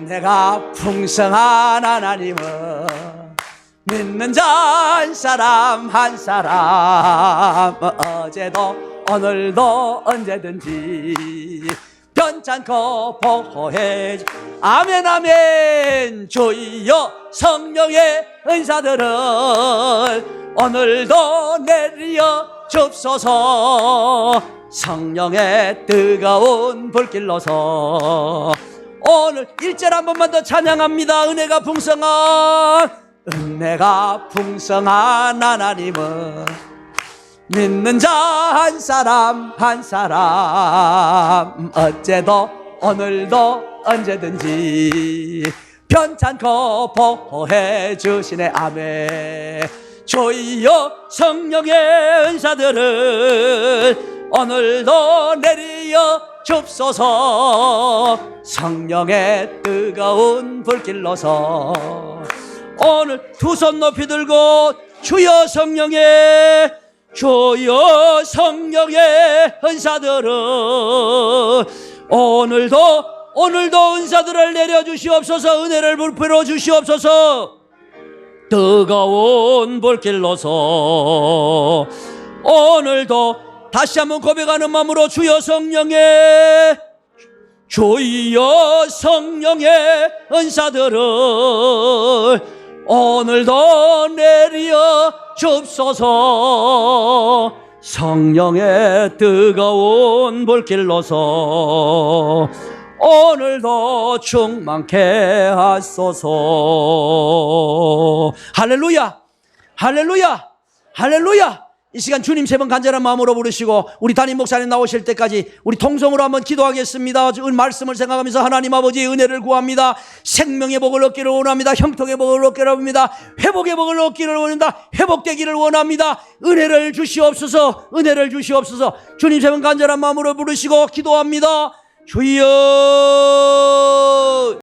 내가 풍성한 하나님은 믿는 자 한 사람 한 사람 어제도 오늘도 언제든지 편찮고 보호해. 아멘 아멘. 주여 성령의 은사들을 오늘도 내리어 줍소서. 성령의 뜨거운 불길로서 오늘 1절 한 번만 더 찬양합니다. 은혜가 풍성한 하나님은 믿는 자 한 사람 한 사람 어제도 오늘도 언제든지 편찮고 보호해 주시네. 아멘. 주여 성령의 은사들을 오늘도 내리어 줍소서. 성령의 뜨거운 불길로서 오늘 두 손 높이 들고 주여 성령의 은사들을 오늘도 은사들을 내려주시옵소서. 은혜를 불풀어 주시옵소서. 뜨거운 불길로서 오늘도 다시 한번 고백하는 마음으로 주여 성령의 주여 성령의 은사들을 오늘도 내려 줍소서. 성령의 뜨거운 불길로서 오늘도 충만케 하소서. 할렐루야, 할렐루야, 할렐루야. 이 시간 주님 세 번 간절한 마음으로 부르시고 우리 담임 목사님 나오실 때까지 우리 통성으로 한번 기도하겠습니다. 말씀을 생각하면서 하나님 아버지의 은혜를 구합니다. 생명의 복을 얻기를 원합니다. 형통의 복을 얻기를 원합니다. 회복의 복을 얻기를 원합니다. 회복되기를 원합니다. 은혜를 주시옵소서, 은혜를 주시옵소서. 주님 세 번 간절한 마음으로 부르시고 기도합니다. 주여.